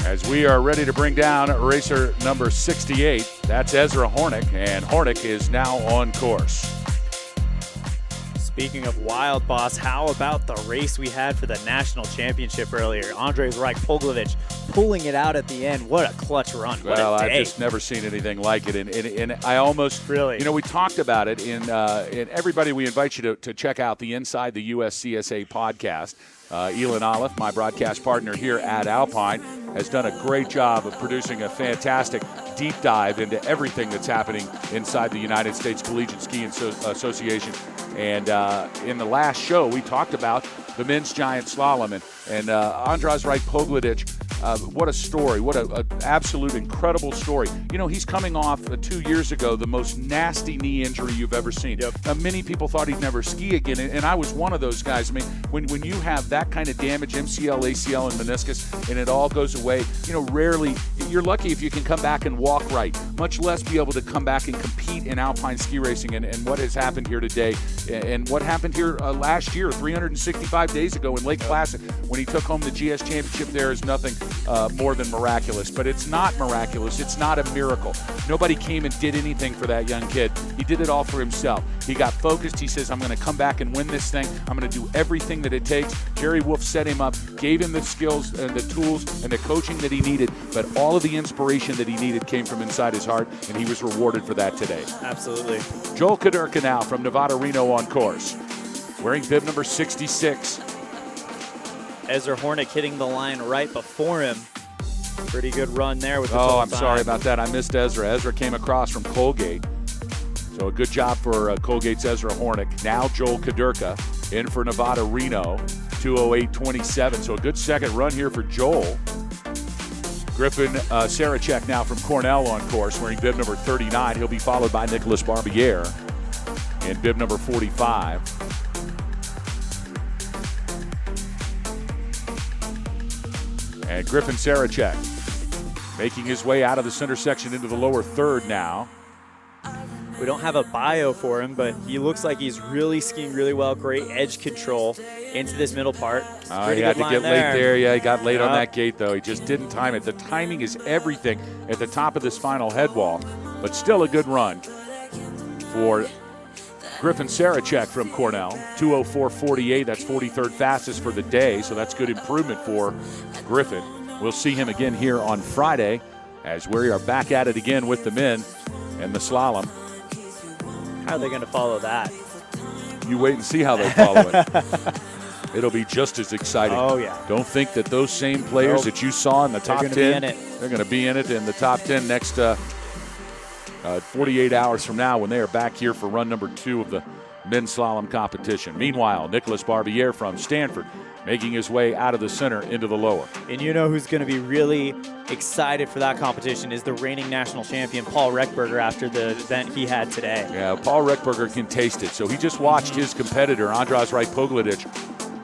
as we are ready to bring down racer number 68. That's Ezra Hornick, and Hornick is now on course. Speaking of wild, boss, how about the race we had for the national championship earlier? Andrei Poglovich pulling it out at the end. What a clutch run. What well, a day. I've just never seen anything like it. And I almost, really, you know, we talked about it in everybody, we invite you to check out the Inside the USCSA podcast. Elon Olive, my broadcast partner here at Alpine, has done a great job of producing a fantastic deep dive into everything that's happening inside the United States Collegiate Ski Association. And in the last show, we talked about the men's giant slalom and Andrei Poglovich. What a story. What an absolute incredible story. You know, he's coming off 2 years ago the most nasty knee injury you've ever seen. Yep. Many people thought he'd never ski again, and I was one of those guys. I mean, when you have that kind of damage, MCL, ACL, and meniscus, and it all goes away, you know, rarely, you're lucky if you can come back and walk right, much less be able to come back and compete in alpine ski racing. And what has happened here today, and what happened here last year, 365 days ago in Lake Placid, when he took home the GS championship, there is nothing more than miraculous. But it's not miraculous. It's not a miracle. Nobody came and did anything for that young kid. He did it all for himself. He got focused. He says, I'm going to come back and win this thing. I'm going to do everything that it takes. Jerry Wolf set him up, gave him the skills and the tools and the coaching that he needed, but all of the inspiration that he needed came from inside his heart, and he was rewarded for that today. Absolutely. Joel Kadurka now from Nevada Reno on course, wearing bib number 66. Ezra Hornick hitting the line right before him. Pretty good run there with the I'm sorry about that. I missed Ezra. Ezra came across from Colgate. So a good job for Colgate's Ezra Hornick. Now Joel Kadurka in for Nevada Reno, 2:08.27. So a good second run here for Joel. Griffin Sarachek now from Cornell on course, wearing bib number 39. He'll be followed by Nicholas Barbier in bib number 45. And Griffin Sarachek making his way out of the center section into the lower third now. We don't have a bio for him, but he looks like he's really skiing really well. Great edge control into this middle part. He had to get late there. Yeah, he got late on that gate, though. He just didn't time it. The timing is everything at the top of this final head wall, but still a good run for Griffin Sarachek from Cornell. 2:04.48. That's 43rd fastest for the day, so that's good improvement for Griffin. We'll see him again here on Friday as we are back at it again with the men and the slalom. How are they going to follow that? You wait and see how they follow it. It'll be just as exciting. Oh, yeah. Don't think that those same players that you saw in the top 10, they're going to be in it in the top 10 next 48 hours from now when they are back here for run number 2 of the men's slalom competition. Meanwhile, Nicholas Barbier from Stanford making his way out of the center into the lower. And you know who's going to be really excited for that competition is the reigning national champion, Paul Reckberger, after the event he had today. Yeah, Paul Reckberger can taste it. So he just watched his competitor, Andrei Poglovich,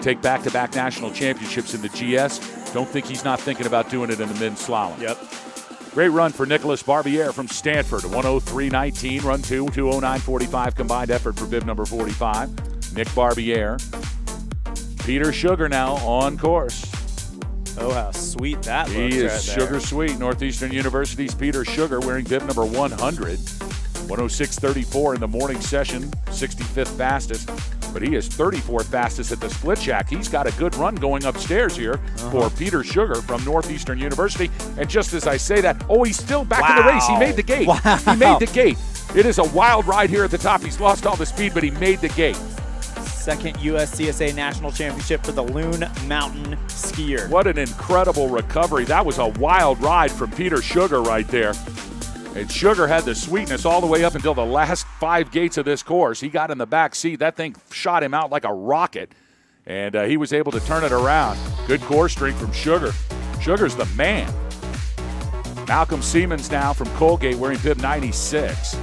take back-to-back national championships in the GS. Don't think he's not thinking about doing it in the men's slalom. Yep. Great run for Nicholas Barbier from Stanford. 1:03.19, run 2, 2:09.45 combined effort for bib number 45. Nick Barbier. Peter Sugar now on course. Oh, how sweet that looks. He is right sugar there. sweet. Northeastern University's Peter Sugar wearing bib number 100. 1:06.34 in the morning session, 65th fastest. But he is 34th fastest at the split shack. He's got a good run going upstairs here for Peter Sugar from Northeastern University. And just as I say that, he's still back in the race. He made the gate. Wow. He made the gate. It is a wild ride here at the top. He's lost all the speed, but he made the gate. Second USCSA National Championship for the Loon Mountain skier. What an incredible recovery. That was a wild ride from Peter Sugar right there. And Sugar had the sweetness all the way up until the last 5 gates of this course. He got in the back seat. That thing shot him out like a rocket. And he was able to turn it around. Good core strength from Sugar. Sugar's the man. Malcolm Siemens now from Colgate wearing bib 96.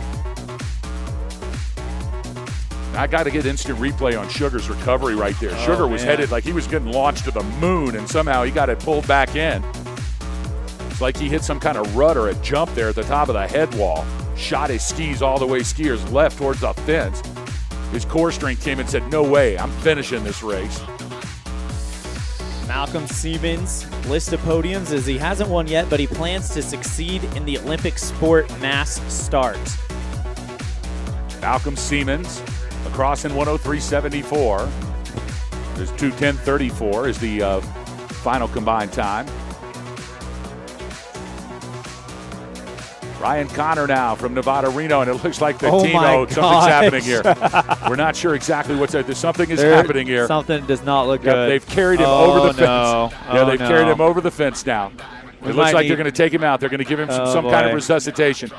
I got to get instant replay on Sugar's recovery right there. Sugar was headed like he was getting launched to the moon, and somehow he got it pulled back in. It's like he hit some kind of rut or a jump there at the top of the head wall. Shot his skis all the way, skiers left towards the fence. His core strength came and said, no way, I'm finishing this race. Malcolm Siemens' list of podiums is he hasn't won yet, but he plans to succeed in the Olympic sport mass start. Malcolm Siemens across in 103.74. There's 2:10.34 is the final combined time. Ryan Connor now from Nevada Reno, and it looks like the team. Something's happening here. We're not sure exactly what's there. Something is happening here. Something does not look good. They've carried him over the fence. They've no. carried him over the fence now. It looks like they're going to take him out. They're going to give him some kind of resuscitation.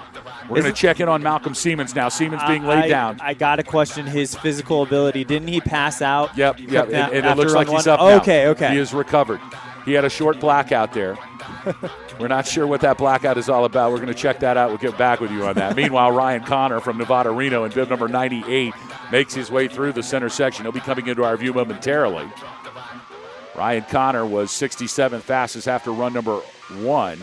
We're going to check in on Malcolm Siemens now. Siemens being laid down. I got to question his physical ability. Didn't he pass out? Yep. And it looks like he's up now. Okay. He is recovered. He had a short blackout there. We're not sure what that blackout is all about. We're going to check that out. We'll get back with you on that. Meanwhile, Ryan Connor from Nevada Reno in bib number 98 makes his way through the center section. He'll be coming into our view momentarily. Ryan Connor was 67th fastest after run number 1.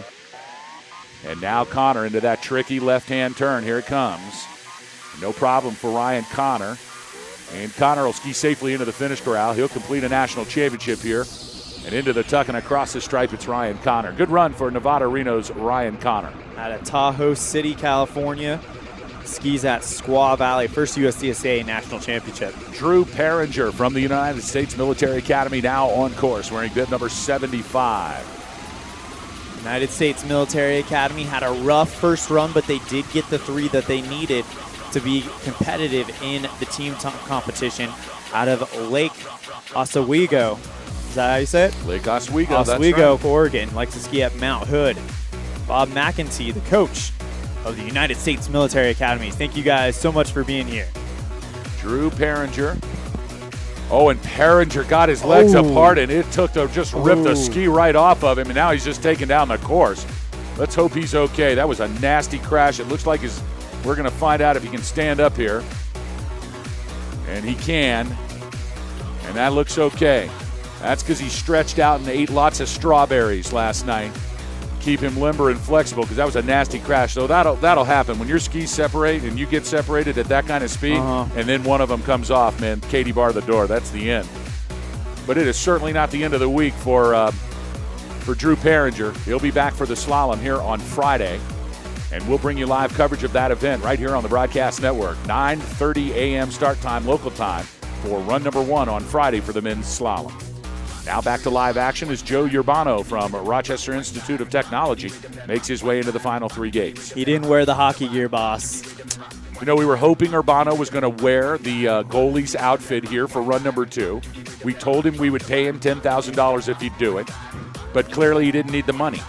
And now Connor into that tricky left-hand turn. Here it comes. No problem for Ryan Connor. And Connor will ski safely into the finish corral. He'll complete a national championship here. And into the tuck and across the stripe, it's Ryan Connor. Good run for Nevada Reno's Ryan Connor. Out of Tahoe City, California. Skis at Squaw Valley, first USCSA national championship. Drew Perringer from the United States Military Academy now on course, wearing bib number 75. United States Military Academy had a rough first run, but they did get the 3 that they needed to be competitive in the team competition out of Lake Oswego. Is that how you say it? Lake Oswego, Oswego, right. Oregon. Likes to ski at Mount Hood. Bob McEntee, the coach of the United States Military Academy. Thank you guys so much for being here. Drew Perringer. Oh, and Perringer got his legs apart, and it took to just rip the ski right off of him, and now he's just taking down the course. Let's hope he's okay. That was a nasty crash. It looks like we're going to find out if he can stand up here. And he can. And that looks okay. That's because he stretched out and ate lots of strawberries last night. Keep him limber and flexible, because that was a nasty crash. So that'll happen. When your skis separate and you get separated at that kind of speed, and then one of them comes off, man, Katie bar the door. That's the end. But it is certainly not the end of the week for Drew Perringer. He'll be back for the slalom here on Friday, and we'll bring you live coverage of that event right here on the Broadcast Network. 9:30 a.m. start time, local time, for run number 1 on Friday for the men's slalom. Now back to live action as Joe Urbano from Rochester Institute of Technology makes his way into the final 3 gates. He didn't wear the hockey gear, boss. You know, we were hoping Urbano was going to wear the goalie's outfit here for run number 2. We told him we would pay him $10,000 if he'd do it, but clearly he didn't need the money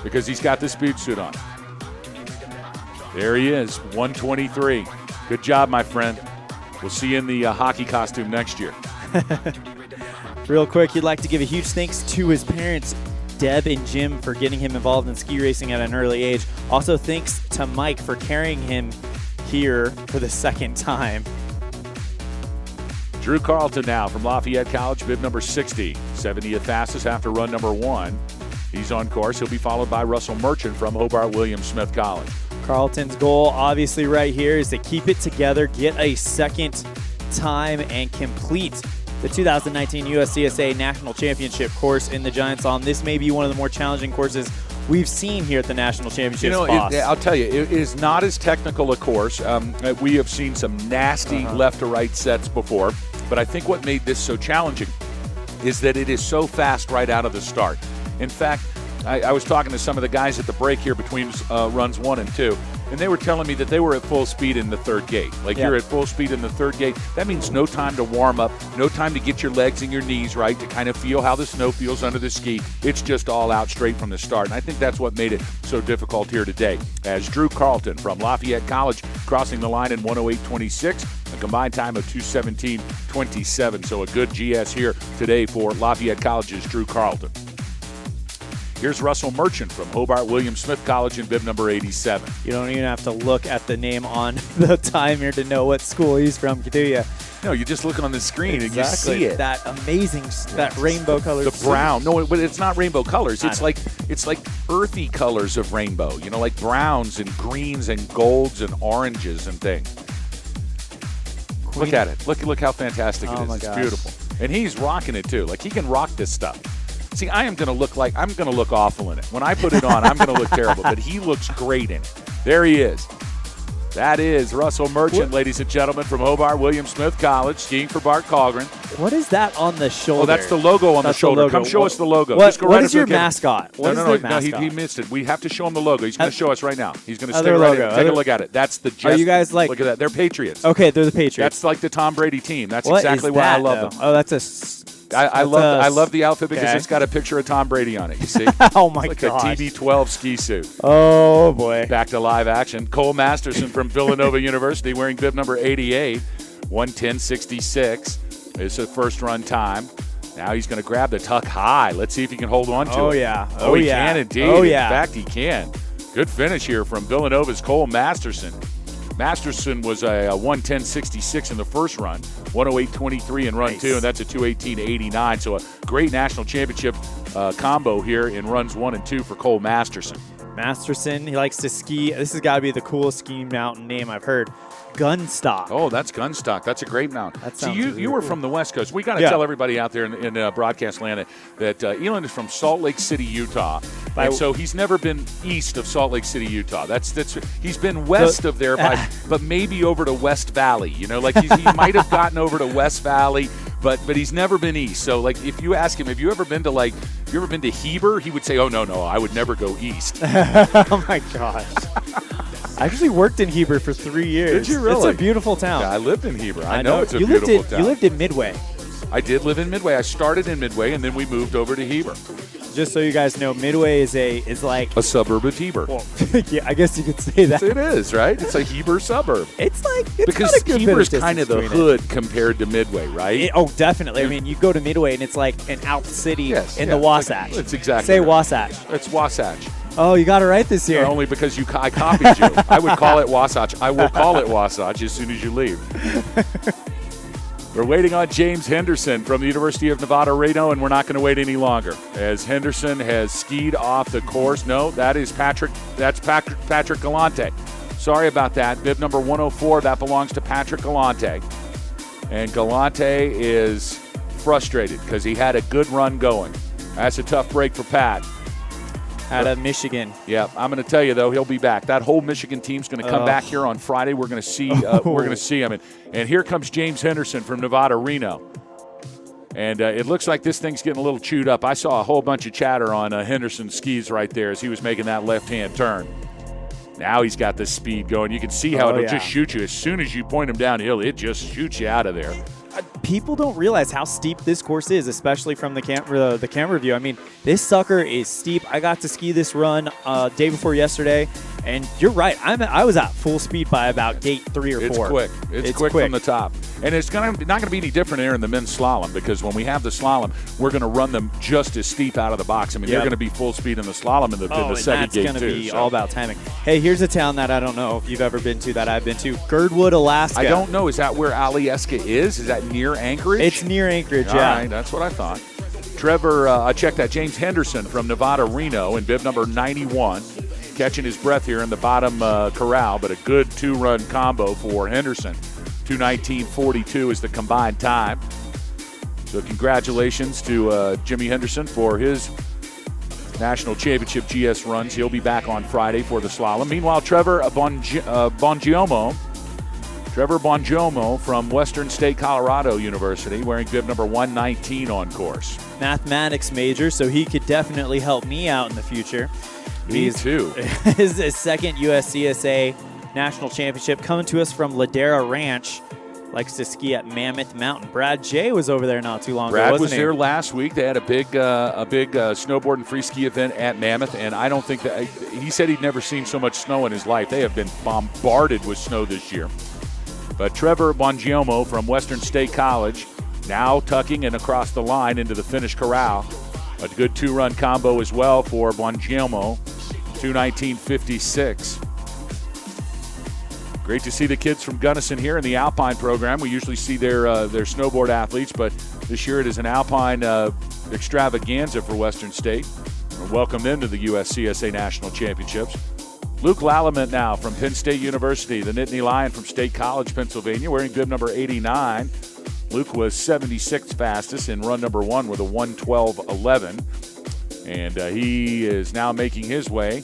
because he's got the speed suit on. There he is, 123. Good job, my friend. We'll see you in the hockey costume next year. Real quick, he'd like to give a huge thanks to his parents, Deb and Jim, for getting him involved in ski racing at an early age. Also, thanks to Mike for carrying him here for the second time. Drew Carlton now from Lafayette College, bib number 60, 70th fastest after run number 1. He's on course. He'll be followed by Russell Merchant from Hobart William Smith College. Carlton's goal, obviously right here, is to keep it together, get a second time, and complete the 2019 USCSA National Championship course in the Giant Slalom. This may be one of the more challenging courses we've seen here at the National Championship. I'll tell you, it is not as technical a course. We have seen some nasty left to right sets before, but I think what made this so challenging is that it is so fast right out of the start. In fact, I was talking to some of the guys at the break here between runs 1 and 2, and they were telling me that they were at full speed in the 3rd gate. You're at full speed in the 3rd gate. That means no time to warm up, no time to get your legs and your knees right to kind of feel how the snow feels under the ski. It's just all out straight from the start, and I think that's what made it so difficult here today. As Drew Carlton from Lafayette College crossing the line in 108.26, a combined time of 2:17.27. So a good GS here today for Lafayette College's Drew Carlton. Here's Russell Merchant from Hobart William Smith College in bib number 87. You don't even have to look at the name on the time here to know what school he's from, do you? No, you just look on the screen and you Exactly. see it. That amazing, that rainbow color. The brown. No, but it's not rainbow colors. I It's know. like earthy colors of rainbow. You know, like browns and greens and golds and oranges and things. Look at it. Look how fantastic it Oh is. my It's gosh. beautiful. And he's rocking it too. Like he can rock this stuff. See, I'm going to look awful in it. When I put it on, I'm going to look terrible. But he looks great in it. There he is. That is Russell Merchant, ladies and gentlemen, from Hobart William Smith College, skiing for Bart Colgren. What is that on the shoulder? Oh, that's the logo on the That's shoulder. logo. Come show us the logo. What, Just go what right is up your there, kid. mascot? What is No, their no, mascot? he missed it. We have to show him the logo. He's going to show us right now. He's going to stay Other right logo. there. Take a look at it. That's the Jets. Are you guys like? Look at that. They're Patriots. Okay, they're the Patriots. That's like the Tom Brady team. That's What exactly is why I that, love though? them. Oh, that's a. I love the outfit because Okay. it's got a picture of Tom Brady on it. You see? Oh my Like gosh. a TB12 ski suit. Oh boy. Back to live action. Cole Masterson from Villanova University wearing bib number 88, 1:10.66 is the first run time. Now he's going to grab the tuck high. Let's see if he can hold on to it. Oh yeah. Oh, he yeah. can indeed. Oh yeah. In fact, he can. Good finish here from Villanova's Cole Masterson. Masterson was a 1:10.66 in the first run, 1:08.23 in run Nice. 2, and that's a 2:18.89. So a great national championship combo here in runs 1 and 2 for Cole Masterson. Masterson, he likes to ski. This has got to be the coolest ski mountain name I've heard. Gunstock. Oh, that's Gunstock. That's a great mountain. That See, sounds you really were cool. from the West Coast. We got to Yeah. tell everybody out there in broadcast land that Elon is from Salt Lake City, Utah. By- And so he's never been east of Salt Lake City, Utah. That's he's been west of there, but maybe over to West Valley. You know, like he might have gotten over to West Valley, but he's never been east. So like if you ask him, have you ever been to Heber? He would say, oh no, I would never go east. Oh my gosh. I actually worked in Heber for 3 years. Did you really? It's a beautiful town. I lived in Heber. I know it's a you beautiful lived in, town. You lived in Midway. I did live in Midway. I started in Midway, and then we moved over to Heber. Just so you guys know, Midway is like. A suburb of Heber. Well, yeah, I guess you could say that. It is, right? It's a Heber suburb. It's like it's Because got a good bit Heber's of kind of the distance between hood compared to Midway, right? it. Oh, definitely. I mean, you go to Midway and it's like an Alp city Yes, in yeah, the Wasatch. it's exactly Say right. Wasatch. It's Wasatch. Oh, you got it right this year. Only because I copied you. I would call it Wasatch. I will call it Wasatch as soon as you leave. We're waiting on James Henderson from the University of Nevada, Reno, and we're not going to wait any longer. As Henderson has skied off the course. No, that's Patrick Galante. Sorry about that. Bib number 104, that belongs to Patrick Galante. And Galante is frustrated because he had a good run going. That's a tough break for Pat. Out of Michigan. Yeah, I'm going to tell you though, he'll be back. That whole Michigan team's going to come back here on Friday. We're going to see. We're going to see him. And here comes James Henderson from Nevada, Reno. And it looks like this thing's getting a little chewed up. I saw a whole bunch of chatter on Henderson's skis right there as he was making that left-hand turn. Now he's got the speed going. You can see how it'll just shoot you as soon as you point him downhill. It just shoots you out of there. People don't realize how steep this course is, especially from the camera view. I mean, this sucker is steep. I got to ski this run day before yesterday, and you're right. I was at full speed by about gate 3 or 4. It's quick. It's quick from the top. And it's not going to be any different here in the men's slalom because when we have the slalom, we're going to run them just as steep out of the box. I mean, they're going to be full speed in the slalom in the second gate, that's going to be so. all about timing. Hey, here's a town that I don't know if you've ever been to that I've been to. Girdwood, Alaska. I don't know. Is that where Alyeska is? Is that near Anchorage? It's near Anchorage, All yeah. right, that's what I thought. Trevor, I checked that. James Henderson from Nevada, Reno, in bib number 91. Catching his breath here in the bottom corral, but a good two-run combo for Henderson. 2:19.42 is the combined time. So congratulations to Jimmy Henderson for his national championship GS runs. He'll be back on Friday for the slalom. Meanwhile, Trevor Bongiorno from Western State Colorado University, wearing bib number 119 on course. Mathematics major, so he could definitely help me out in the future. Me too. His second USCSA national championship coming to us from Ladera Ranch. Likes to ski at Mammoth Mountain. Brad J was over there not too long ago, Brad wasn't was he? there last week. They had a big snowboard and free ski event at Mammoth, and I don't think that he said he'd never seen so much snow in his life. They have been bombarded with snow this year. But Trevor Bongiorno from Western State College now tucking and across the line into the finish corral. A good two-run combo as well for Bongiorno, 2:19.56. Great to see the kids from Gunnison here in the Alpine program. We usually see their snowboard athletes, but this year it is an Alpine extravaganza for Western State. Welcome them to the USCSA National Championships. Luke Lallement now from Penn State University, the Nittany Lion from State College, Pennsylvania, wearing bib number 89. Luke was 76th fastest in run number 1 with a 1:12.11. And he is now making his way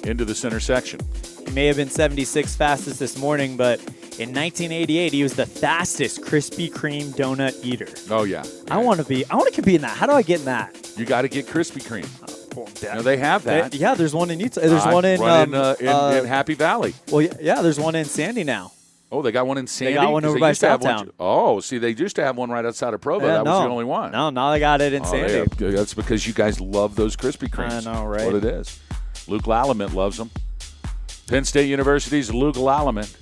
into the center section. He may have been 76th fastest this morning, but in 1988, he was the fastest Krispy Kreme donut eater. Oh, yeah. I want to compete in that. How do I get in that? You got to get Krispy Kreme. They have that. There's one in Utah. There's one in Happy Valley. Well, yeah, there's one in Sandy now. Oh, they got one in Sandy? They got one over by Southtown. Oh, see, they used to have one right outside of Provo. That was the only one. No, now they got it in Sandy. That's because you guys love those Krispy Kremes. I know, right? That's what it is. Luke Lallement loves them. Penn State University's Luke Lallement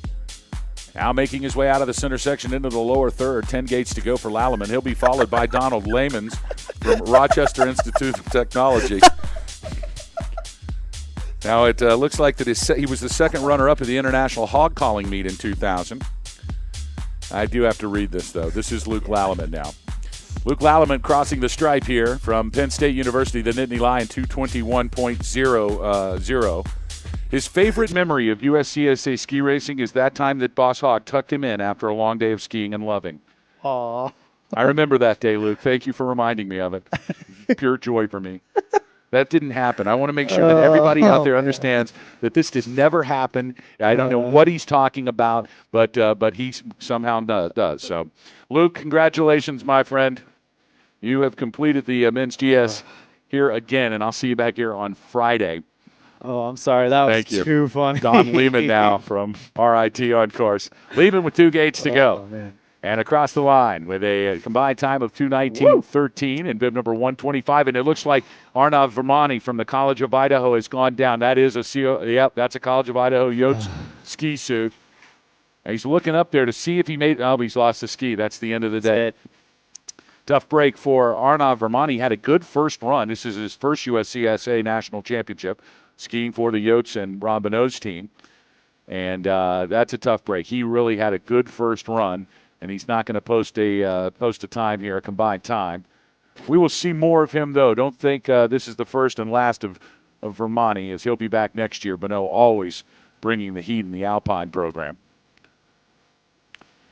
now making his way out of the center section into the lower third. 10 gates to go for Lallement. He'll be followed by Donald Lamons from Rochester Institute of Technology. Now, it looks like that he was the second runner-up at the International Hog Calling Meet in 2000. I do have to read this, though. This is Luke Lallement now. Luke Lallement crossing the stripe here from Penn State University, the Nittany Lion, 2:21.00. His favorite memory of USCSA ski racing is that time that Boss Hogg tucked him in after a long day of skiing and loving. Aww. I remember that day, Luke. Thank you for reminding me of it. Pure joy for me. That didn't happen. I want to make sure that everybody out there understands that this has never happened. I don't know what he's talking about, but he somehow does. So, Luke, congratulations, my friend. You have completed the men's GS here again, and I'll see you back here on Friday. Oh, I'm sorry. That was too funny. Don Lehman now from RIT on course. Lehman with 2 gates to go. Man. And across the line with a combined time of 2:19.13 and bib number 125. And it looks like Arnav Vermani from the College of Idaho has gone down. That is that's a College of Idaho Yotes ski suit. And he's looking up there to see if he he's lost the ski. That's the end of the day. Tough break for Arnav Vermani. He had a good first run. This is his first USCSA National Championship, skiing for the Yotes and Ron Bonneau's team. And that's a tough break. He really had a good first run. And he's not going to post a time here, a combined time. We will see more of him, though. Don't think this is the first and last of Vermani, as he'll be back next year. Bonneau always bringing the heat in the Alpine program.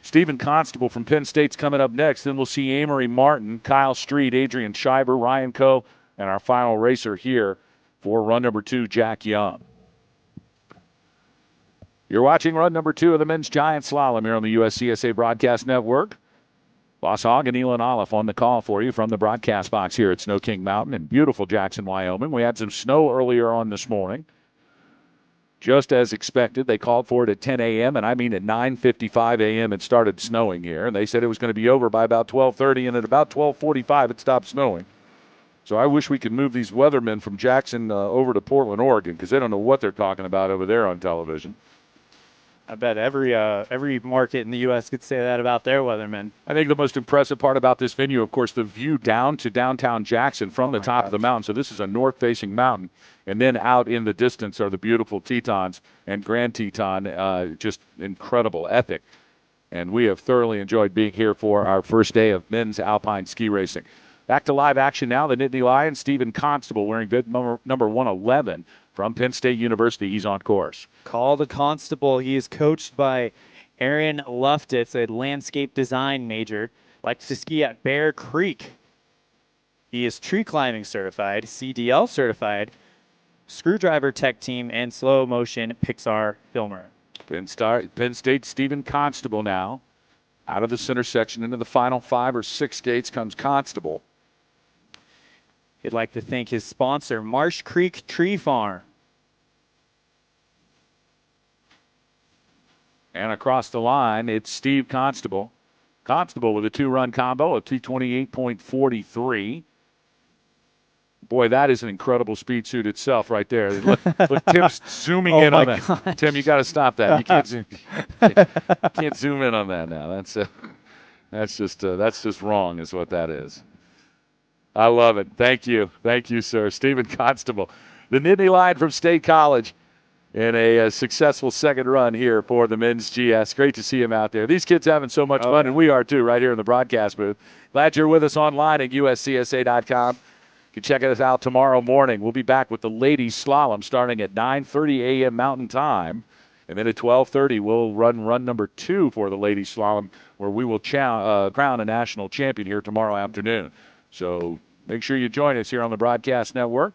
Stephen Constable from Penn State's coming up next. Then we'll see Amory Martin, Kyle Street, Adrian Schreiber, Ryan Coe, and our final racer here for run number 2, Jack Young. You're watching run number 2 of the men's giant slalom here on the USCSA Broadcast Network. Boss Hogg and Elon Olive on the call for you from the broadcast box here at Snow King Mountain in beautiful Jackson, Wyoming. We had some snow earlier on this morning. Just as expected, they called for it at 10 a.m., and I mean at 9:55 a.m. it started snowing here. And they said it was going to be over by about 12:30, and at about 12:45 it stopped snowing. So I wish we could move these weathermen from Jackson over to Portland, Oregon, because they don't know what they're talking about over there on television. I bet every market in the U.S. could say that about their weathermen. I think the most impressive part about this venue, of course, the view down to downtown Jackson from the top of the mountain. So this is a north-facing mountain. And then out in the distance are the beautiful Tetons and Grand Teton. Just incredible, epic. And we have thoroughly enjoyed being here for our first day of men's alpine ski racing. Back to live action now. The Nittany Lion, Stephen Constable, wearing bib number 111 from Penn State University. He's on course. Call the Constable. He is coached by Aaron Luftitz, a landscape design major. Likes to ski at Bear Creek. He is tree climbing certified, CDL certified, screwdriver tech team, and slow motion Pixar filmer. Penn State Stephen Constable now. Out of the center section into the final 5 or 6 gates comes Constable. He'd like to thank his sponsor, Marsh Creek Tree Farm. And across the line, it's Steve Constable. Constable with a 2-run combo of 2:28.43. Boy, that is an incredible speed suit itself right there. Look Tim's zooming in on that. God. Tim, you got to stop that. You can't zoom in on that now. That's just wrong, is what that is. I love it. Thank you, sir. Stephen Constable, the Nittany Lion from State College. in a successful second run here for the men's GS. Great to see him out there. These kids having so much fun, and we are too right here in the broadcast booth. Glad you're with us online at USCSA.com. You can check us out tomorrow morning. We'll be back with the ladies slalom starting at 9:30 a.m. Mountain Time. And then at 12:30, we'll run number 2 for the ladies slalom, where we will crown a national champion here tomorrow afternoon. So make sure you join us here on the Broadcast Network.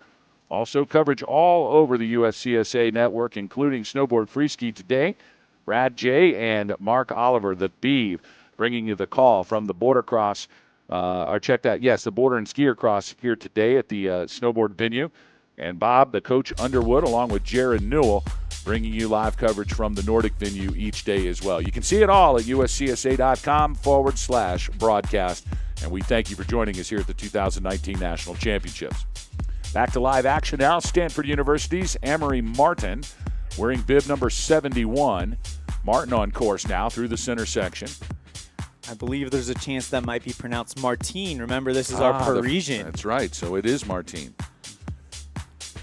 Also coverage all over the USCSA network, including Snowboard Freeski today. Brad J. and Mark Oliver, the Beeve, bringing you the call from the Border Cross. The Border and Skier Cross here today at the snowboard venue. And Bob, the Coach Underwood, along with Jared Newell, bringing you live coverage from the Nordic venue each day as well. You can see it all at uscsa.com/broadcast. And we thank you for joining us here at the 2019 National Championships. Back to live action now. Stanford University's Amory Martin wearing bib number 71. Martin on course now through the center section. I believe there's a chance that might be pronounced Martine. Remember, this is our Parisian. That's right. So it is Martine.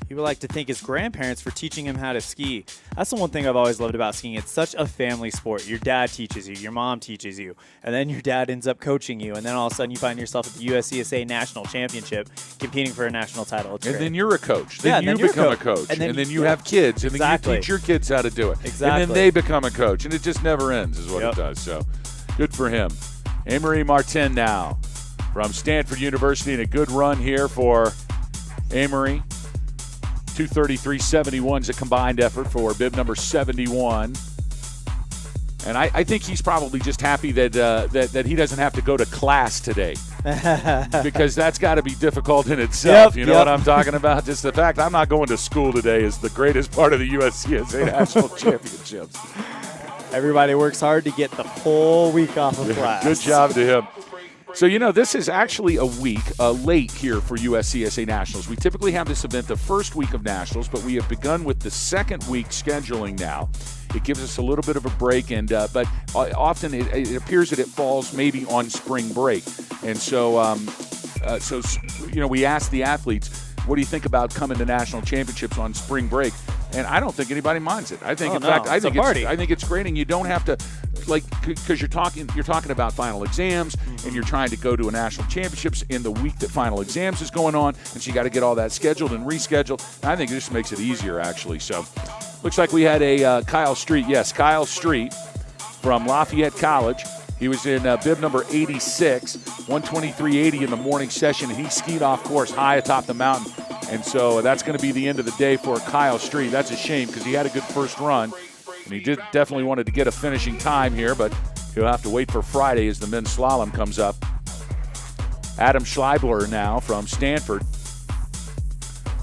He would like to thank his grandparents for teaching him how to ski. That's the one thing I've always loved about skiing. It's such a family sport. Your dad teaches you, your mom teaches you, and then your dad ends up coaching you, and then all of a sudden you find yourself at the USCSA National Championship competing for a national title. It's and great. then you're a coach. Then you become a coach. And then you have kids, and then you teach your kids how to do it. Exactly. And then they become a coach, and it just never ends is what it does. So good for him. Amory Martin now from Stanford University, and a good run here for Amory. 2:33.71 is a combined effort for bib number 71. And I think he's probably just happy that he doesn't have to go to class today. Because that's got to be difficult in itself. You know what I'm talking about? Just the fact I'm not going to school today is the greatest part of the USCSA National Championships. Everybody works hard to get the whole week off of class. Good job to him. So, this is actually a week late here for USCSA Nationals. We typically have this event the first week of Nationals, but we have begun with the second week scheduling now. It gives us a little bit of a break, but often it appears that it falls maybe on spring break. And so, we ask the athletes, what do you think about coming to national championships on spring break? And I don't think anybody minds it. I think, I think it's great, and you don't have to, because you're talking about final exams, and you're trying to go to a national championships in the week that final exams is going on, and so you got to get all that scheduled and rescheduled. And I think it just makes it easier, actually. So, looks like we had a Kyle Street. Yes, Kyle Street from Lafayette College. He was in bib number 86, 123.80 in the morning session, and he skied off course high atop the mountain. And so that's going to be the end of the day for Kyle Street. That's a shame because he had a good first run, and he definitely wanted to get a finishing time here, but he'll have to wait for Friday as the men's slalom comes up. Adam Schleibler now from Stanford.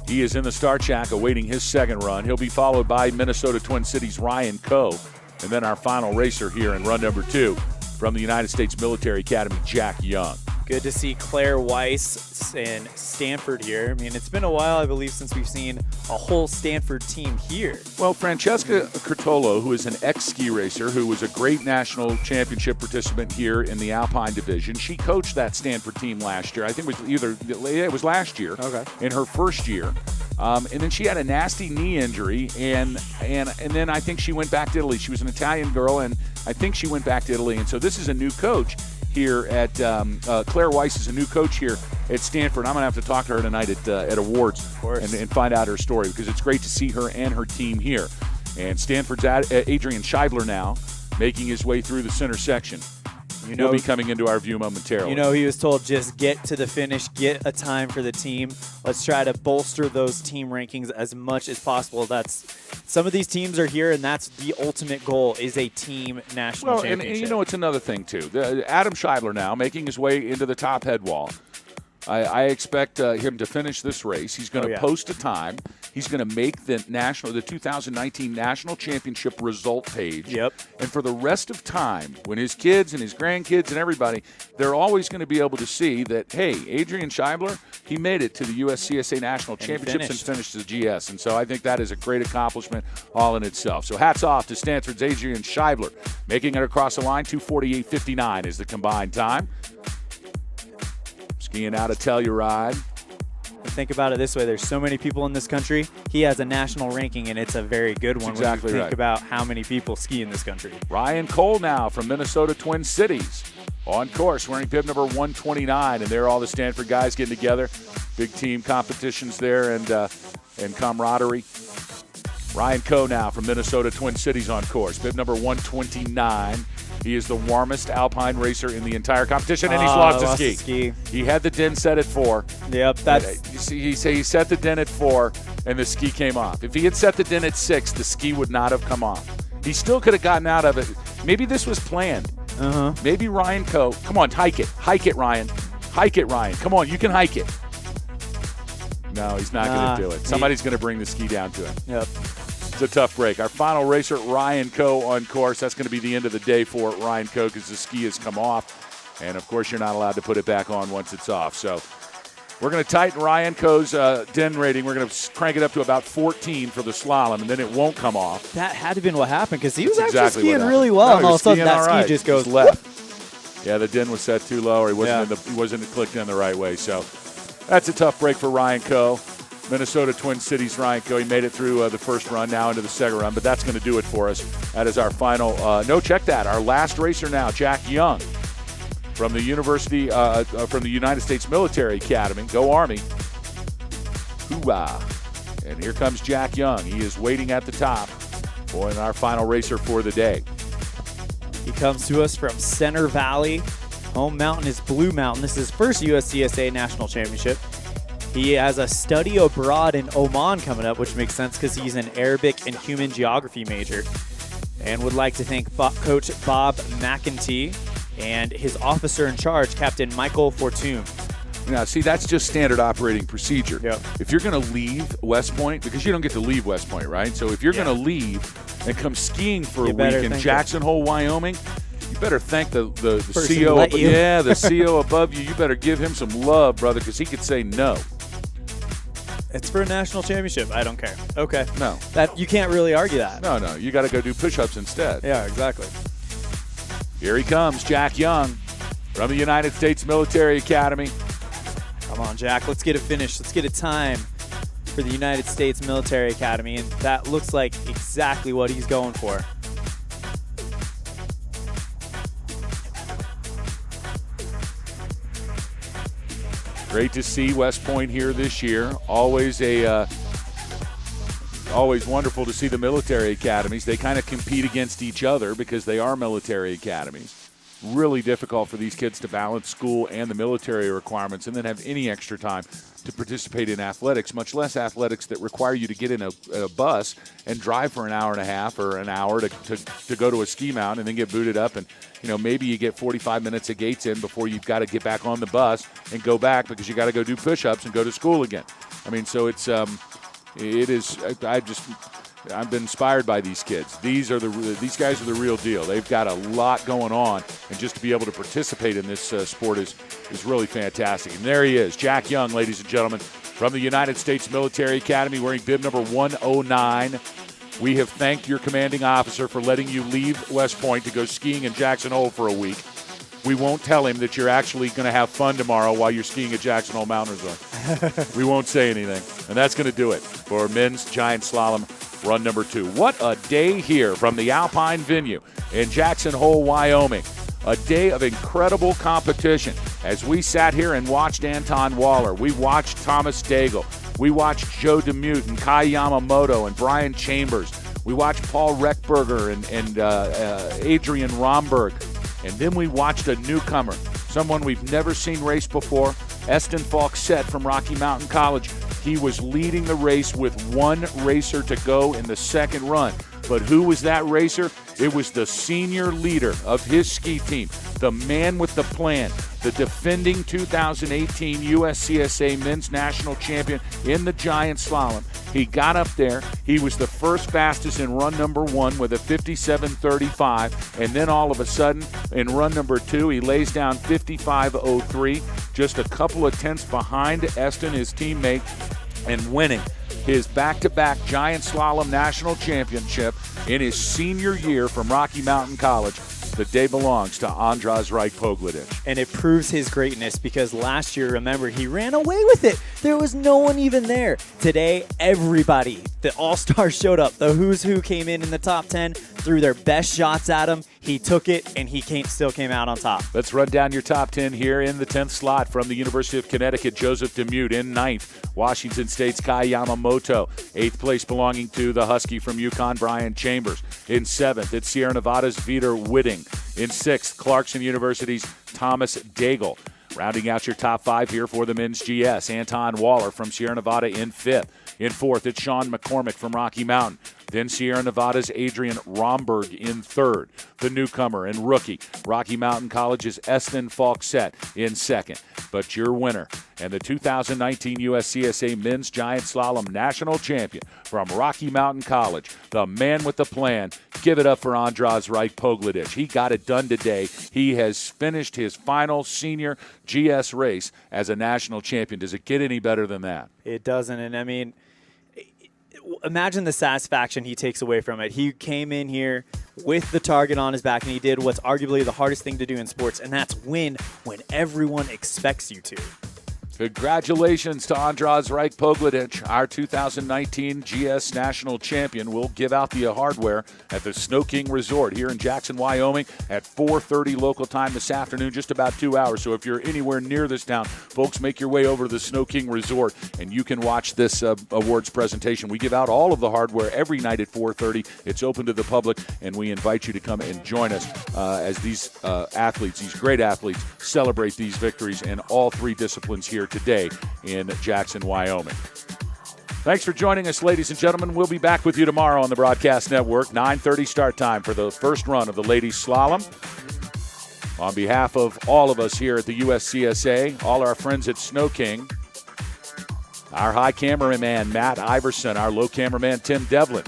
He is in the start shack awaiting his second run. He'll be followed by Minnesota Twin Cities' Ryan Coe, and then our final racer here in run number 2 from the United States Military Academy, Jack Young. Good to see Claire Weiss and Stanford here. I mean, it's been a while, I believe, since we've seen a whole Stanford team here. Well, Francesca Curtolo, who is an ex-ski racer, who was a great national championship participant here in the Alpine division, she coached that Stanford team last year. I think it was last year, in her first year. And then she had a nasty knee injury, and then I think she went back to Italy. She was an Italian girl, and I think she went back to Italy. And so this is a new coach here at Claire Weiss is a new coach here at Stanford. I'm going to have to talk to her tonight at awards and find out her story, because it's great to see her and her team here. And Stanford's Adrian Scheibler now making his way through the center section. He'll be coming into our view momentarily. He was told just get to the finish, get a time for the team. Let's try to bolster those team rankings as much as possible. Some of these teams are here, and that's the ultimate goal, is a team national championship. And it's another thing, too. Adam Scheibler now making his way into the top head wall. I expect him to finish this race. He's going to post a time. He's going to make the 2019 National Championship result page. Yep. And for the rest of time, when his kids and his grandkids and everybody, they're always going to be able to see that, hey, Adrian Scheibler, he made it to the USCSA National Championships and finished the GS. And so I think that is a great accomplishment all in itself. So hats off to Stanford's Adrian Scheibler, making it across the line. 2:48.59 is the combined time. Skiing out of Telluride. think about it this way. There's so many people in this country. He has a national ranking, and it's a very good one. Exactly when you right. think about how many people ski in this country. Ryan Cole now from Minnesota Twin Cities on course, wearing bib number 129, and there all the Stanford guys getting together. Big team competitions there and camaraderie. Ryan Coe now from Minnesota Twin Cities on course, bib number 129. He is the warmest Alpine racer in the entire competition, and he's lost his ski. He had the din set at 4. Yep, that's. You see, he set the din at 4, and the ski came off. If he had set the din at 6, the ski would not have come off. He still could have gotten out of it. Maybe this was planned. Maybe Ryan Coe. Come on, hike it. Hike it, Ryan. Hike it, Ryan. Come on, you can hike it. No, he's not going to do it. Somebody's going to bring the ski down to him. Yep. It's a tough break. Our final racer, Ryan Coe, on course. That's going to be the end of the day for Ryan Coe because the ski has come off. And, of course, you're not allowed to put it back on once it's off. So we're going to tighten Ryan Coe's din rating. We're going to crank it up to about 14 for the slalom, and then it won't come off. That had to have been what happened because he was That's actually exactly skiing really well, No, and all of a sudden that ski just goes left. Yeah, the din was set too low, or he wasn't clicked in the right way. So that's a tough break for Ryan Coe. Minnesota Twin Cities, Ryan Coe. He made it through the first run, now into the second run, but that's going to do it for us. That is our final. Check that. Our last racer now, Jack Young from the from the United States Military Academy. Go Army. Hoorah. And here comes Jack Young. He is waiting at the top. Boy, and our final racer for the day. He comes to us from Center Valley. Home mountain is Blue Mountain. This is his first USCSA National Championship. He has a study abroad in Oman coming up, which makes sense because he's an Arabic and human geography major. And would like to thank Coach Bob McEntee and his officer in charge, Captain Michael Fortune. Now, see, that's just standard operating procedure. Yep. If you're going to leave West Point, because you don't get to leave West Point, right? So if you're going to leave and come skiing for a week in Jackson Hole, Wyoming, you better thank the CO. Yeah, the CO above you. You better give him some love, brother, because he could say no. It's for a national championship. I don't care. Okay. No. You can't really argue that. No. You got to go do push-ups instead. Yeah, exactly. Here he comes, Jack Young from the United States Military Academy. Come on, Jack. Let's get a finish. Let's get a time for the United States Military Academy, and that looks like exactly what he's going for. Great to see West Point here this year. Always wonderful to see the military academies. They kind of compete against each other because they are military academies. Really difficult for these kids to balance school and the military requirements and then have any extra time to participate in athletics, much less athletics that require you to get in a bus and drive for an hour and a half or an hour to go to a ski mountain and then get booted up. And, maybe you get 45 minutes of gates in before you've got to get back on the bus and go back because you got to go do push-ups and go to school again. I mean, so it is. I've been inspired by these kids. These guys are the real deal. They've got a lot going on, and just to be able to participate in this sport is really fantastic. And there he is, Jack Young, ladies and gentlemen, from the United States Military Academy, wearing bib number 109. We have thanked your commanding officer for letting you leave West Point to go skiing in Jackson Hole for a week. We won't tell him that you're actually going to have fun tomorrow while you're skiing at Jackson Hole Mountain Resort. We won't say anything. And that's going to do it for men's giant slalom run number 2. What a day here from the Alpine venue in Jackson Hole, Wyoming. A day of incredible competition. As we sat here and watched Anton Waller, we watched Thomas Daigle, we watched Joe DeMute and Kai Yamamoto and Brian Chambers. We watched Paul Reckberger and Adrian Romberg. And then we watched a newcomer, someone we've never seen race before, Eston Falkset from Rocky Mountain College. He was leading the race with one racer to go in the second run. But who was that racer? It was the senior leader of his ski team, the man with the plan, the defending 2018 USCSA men's national champion in the giant slalom. He got up there. He was the first fastest in run number 1 with a 57.35. And then all of a sudden, in run number 2, he lays down 55.03, just a couple of tenths behind Eston, his teammate, and winning his back-to-back giant slalom national championship in his senior year from Rocky Mountain College. The day belongs to Andras Reich-Pogledich. And it proves his greatness because last year, remember, he ran away with it. There was no one even there. Today, everybody, the all-stars showed up. The who's who came in the top 10, threw their best shots at him. He took it, and he still came out on top. Let's run down your top 10 here. In the 10th slot from the University of Connecticut, Joseph Demuth. In 9th, Washington State's Kai Yamamoto. 8th place belonging to the Husky from UConn, Brian Chambers. In 7th, it's Sierra Nevada's Vitor Whitting. In 6th, Clarkson University's Thomas Daigle. Rounding out your top 5 here for the men's GS, Anton Waller from Sierra Nevada in 5th. In 4th, it's Sean McCormick from Rocky Mountain. Then Sierra Nevada's Adrian Romberg in 3rd. The newcomer and rookie, Rocky Mountain College's Eston Falkset in 2nd. But your winner and the 2019 USCSA Men's Giant Slalom National Champion from Rocky Mountain College, the man with the plan. Give it up for Andras Reich-Pogledich. He got it done today. He has finished his final senior GS race as a national champion. Does it get any better than that? It doesn't, and I mean, imagine the satisfaction he takes away from it. He came in here with the target on his back, and he did what's arguably the hardest thing to do in sports, and that's win when everyone expects you to. Congratulations to Andras Reich-Pogledich, our 2019 GS National Champion. We'll give out the hardware at the Snow King Resort here in Jackson, Wyoming at 4:30 local time this afternoon, just about 2 hours. So if you're anywhere near this town, folks, make your way over to the Snow King Resort, and you can watch this awards presentation. We give out all of the hardware every night at 4:30. It's open to the public, and we invite you to come and join us as these athletes, these great athletes, celebrate these victories in all 3 disciplines here today in Jackson, Wyoming. Thanks for joining us, ladies and gentlemen. We'll be back with you tomorrow on the Broadcast Network, 9:30 start time for the first run of the ladies slalom. On behalf of all of us here at the USCSA, all our friends at Snow King, our high cameraman Matt Iverson, our low cameraman Tim Devlin,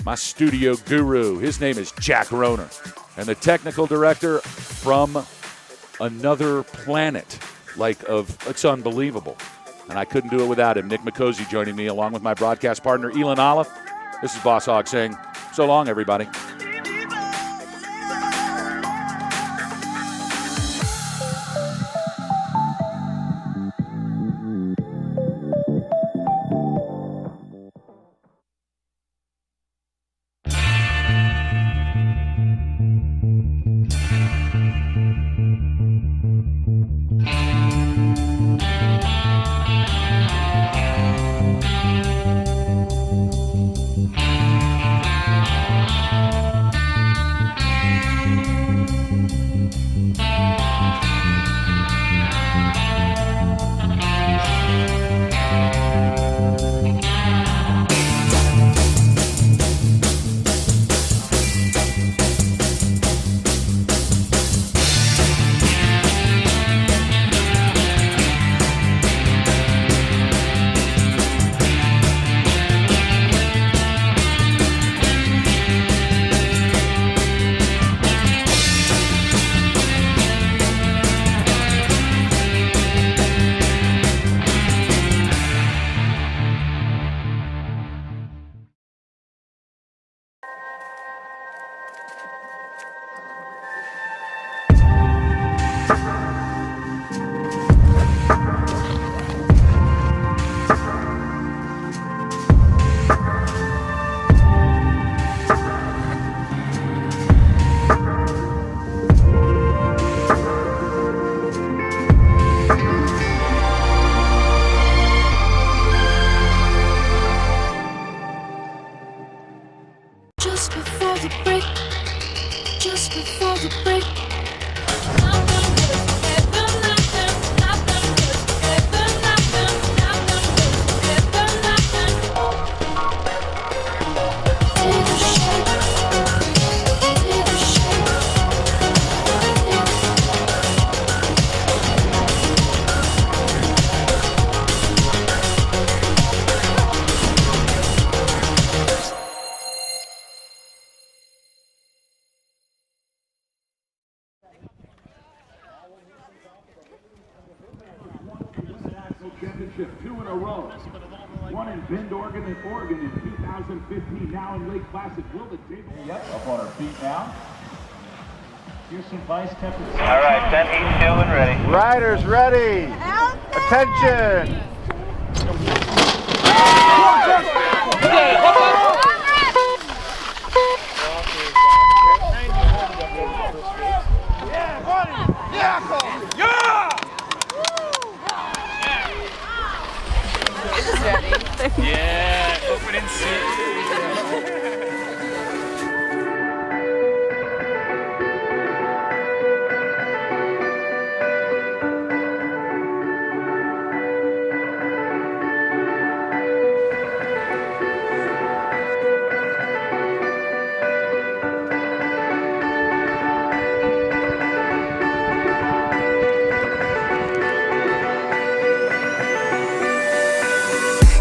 my studio guru, his name is Jack Roner, and the technical director from another planet. It's unbelievable. And I couldn't do it without him. Nick McCosey joining me along with my broadcast partner, Elon Olive. This is Boss Hog saying, so long, everybody. Championship 2 in a row. One in Bend, Oregon, and Oregon in 2015. Now in Lake Placid. Will the table? Yep, up on our feet now. All right, 10 heat, two and ready. Riders ready. Attention. Yeah, open and see.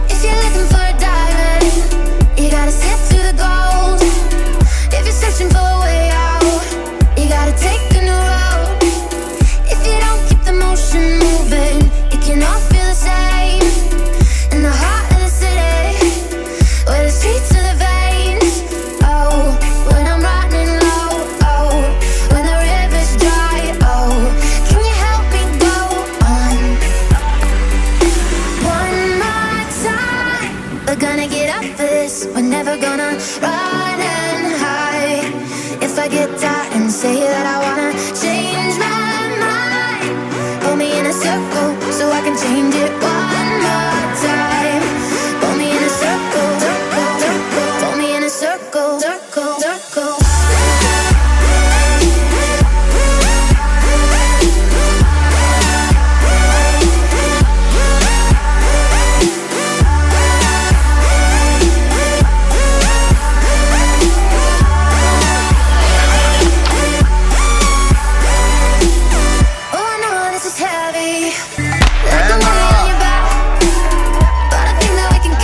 If you're looking for a diamond, you gotta sift through the gold. If you're searching for a way out, you gotta take a new road. If you don't keep the motion moving, it can all feel the same. In the heart of the city, where the streets are the veins. Oh, when I'm running low. Oh, when the river's dry. Oh, can you help me go on? One more time, we're gonna get up for this. We're never gonna run and hide. If I get tired and say that I wanna change my mind, pull me in a circle so I can change it one more time. Pull me in a circle, circle, circle. Pull me in a circle, circle, circle. Oh, I know this is heavy, like a weight on your back, but I think that we can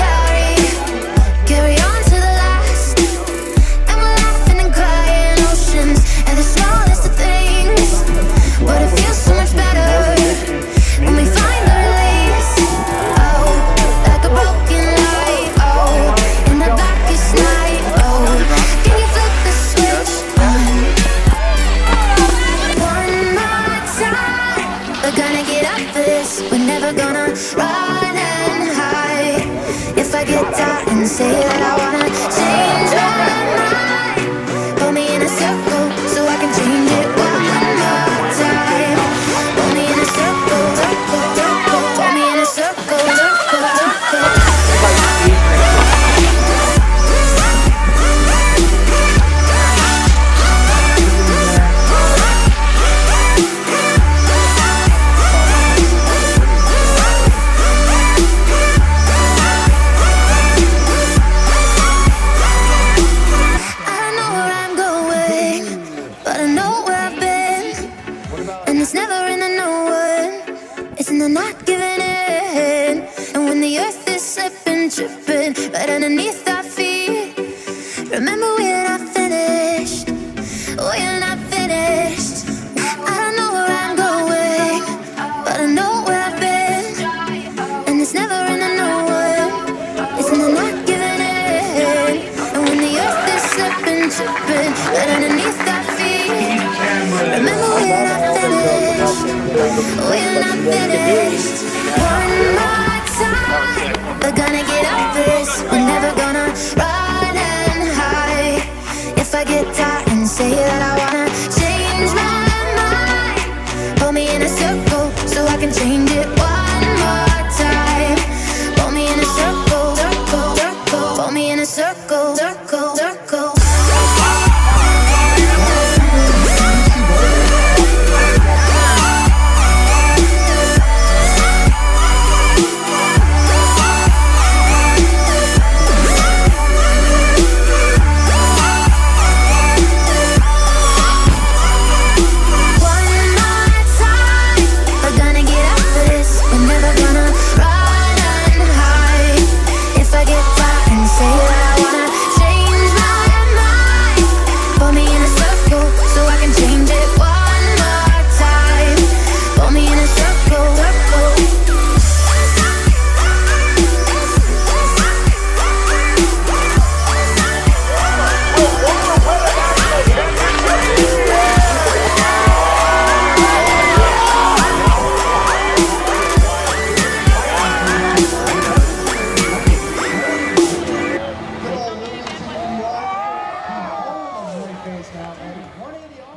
carry on to the last. And we're laughing and crying oceans and the smallest of things, but it feels so much better when we find the release. Oh, like a broken light. Oh, in the darkest night. Oh, can you flip the switch on? One more time, we're gonna get up for this. We're never gonna run and hide. If I get tired and say that I wanna change my mind, pull me in a circle so I can change it one more time. Pull me in a circle, circle, circle. Pull me in a circle, circle, circle. I don't know where I'm going, but I know where I've been. And it's never in the knowing, it's in the not giving in. And when the earth is slipping, tripping right underneath our feet, remember we're not finished, we're not finished. I don't know where I'm going, but I know where I've been. And it's never in the knowing, it's in the not giving in. And when the earth is slipping, tripping right underneath our feet, remember we're not finished, we're not finished. One more time, we're gonna get up for this. We're never gonna run and hide. If I get tired and say that I wanna change my mind, pull me in a circle so I can change it one more time. Pull me in a circle, circle, circle. Pull me in a circle, circle, circle. 180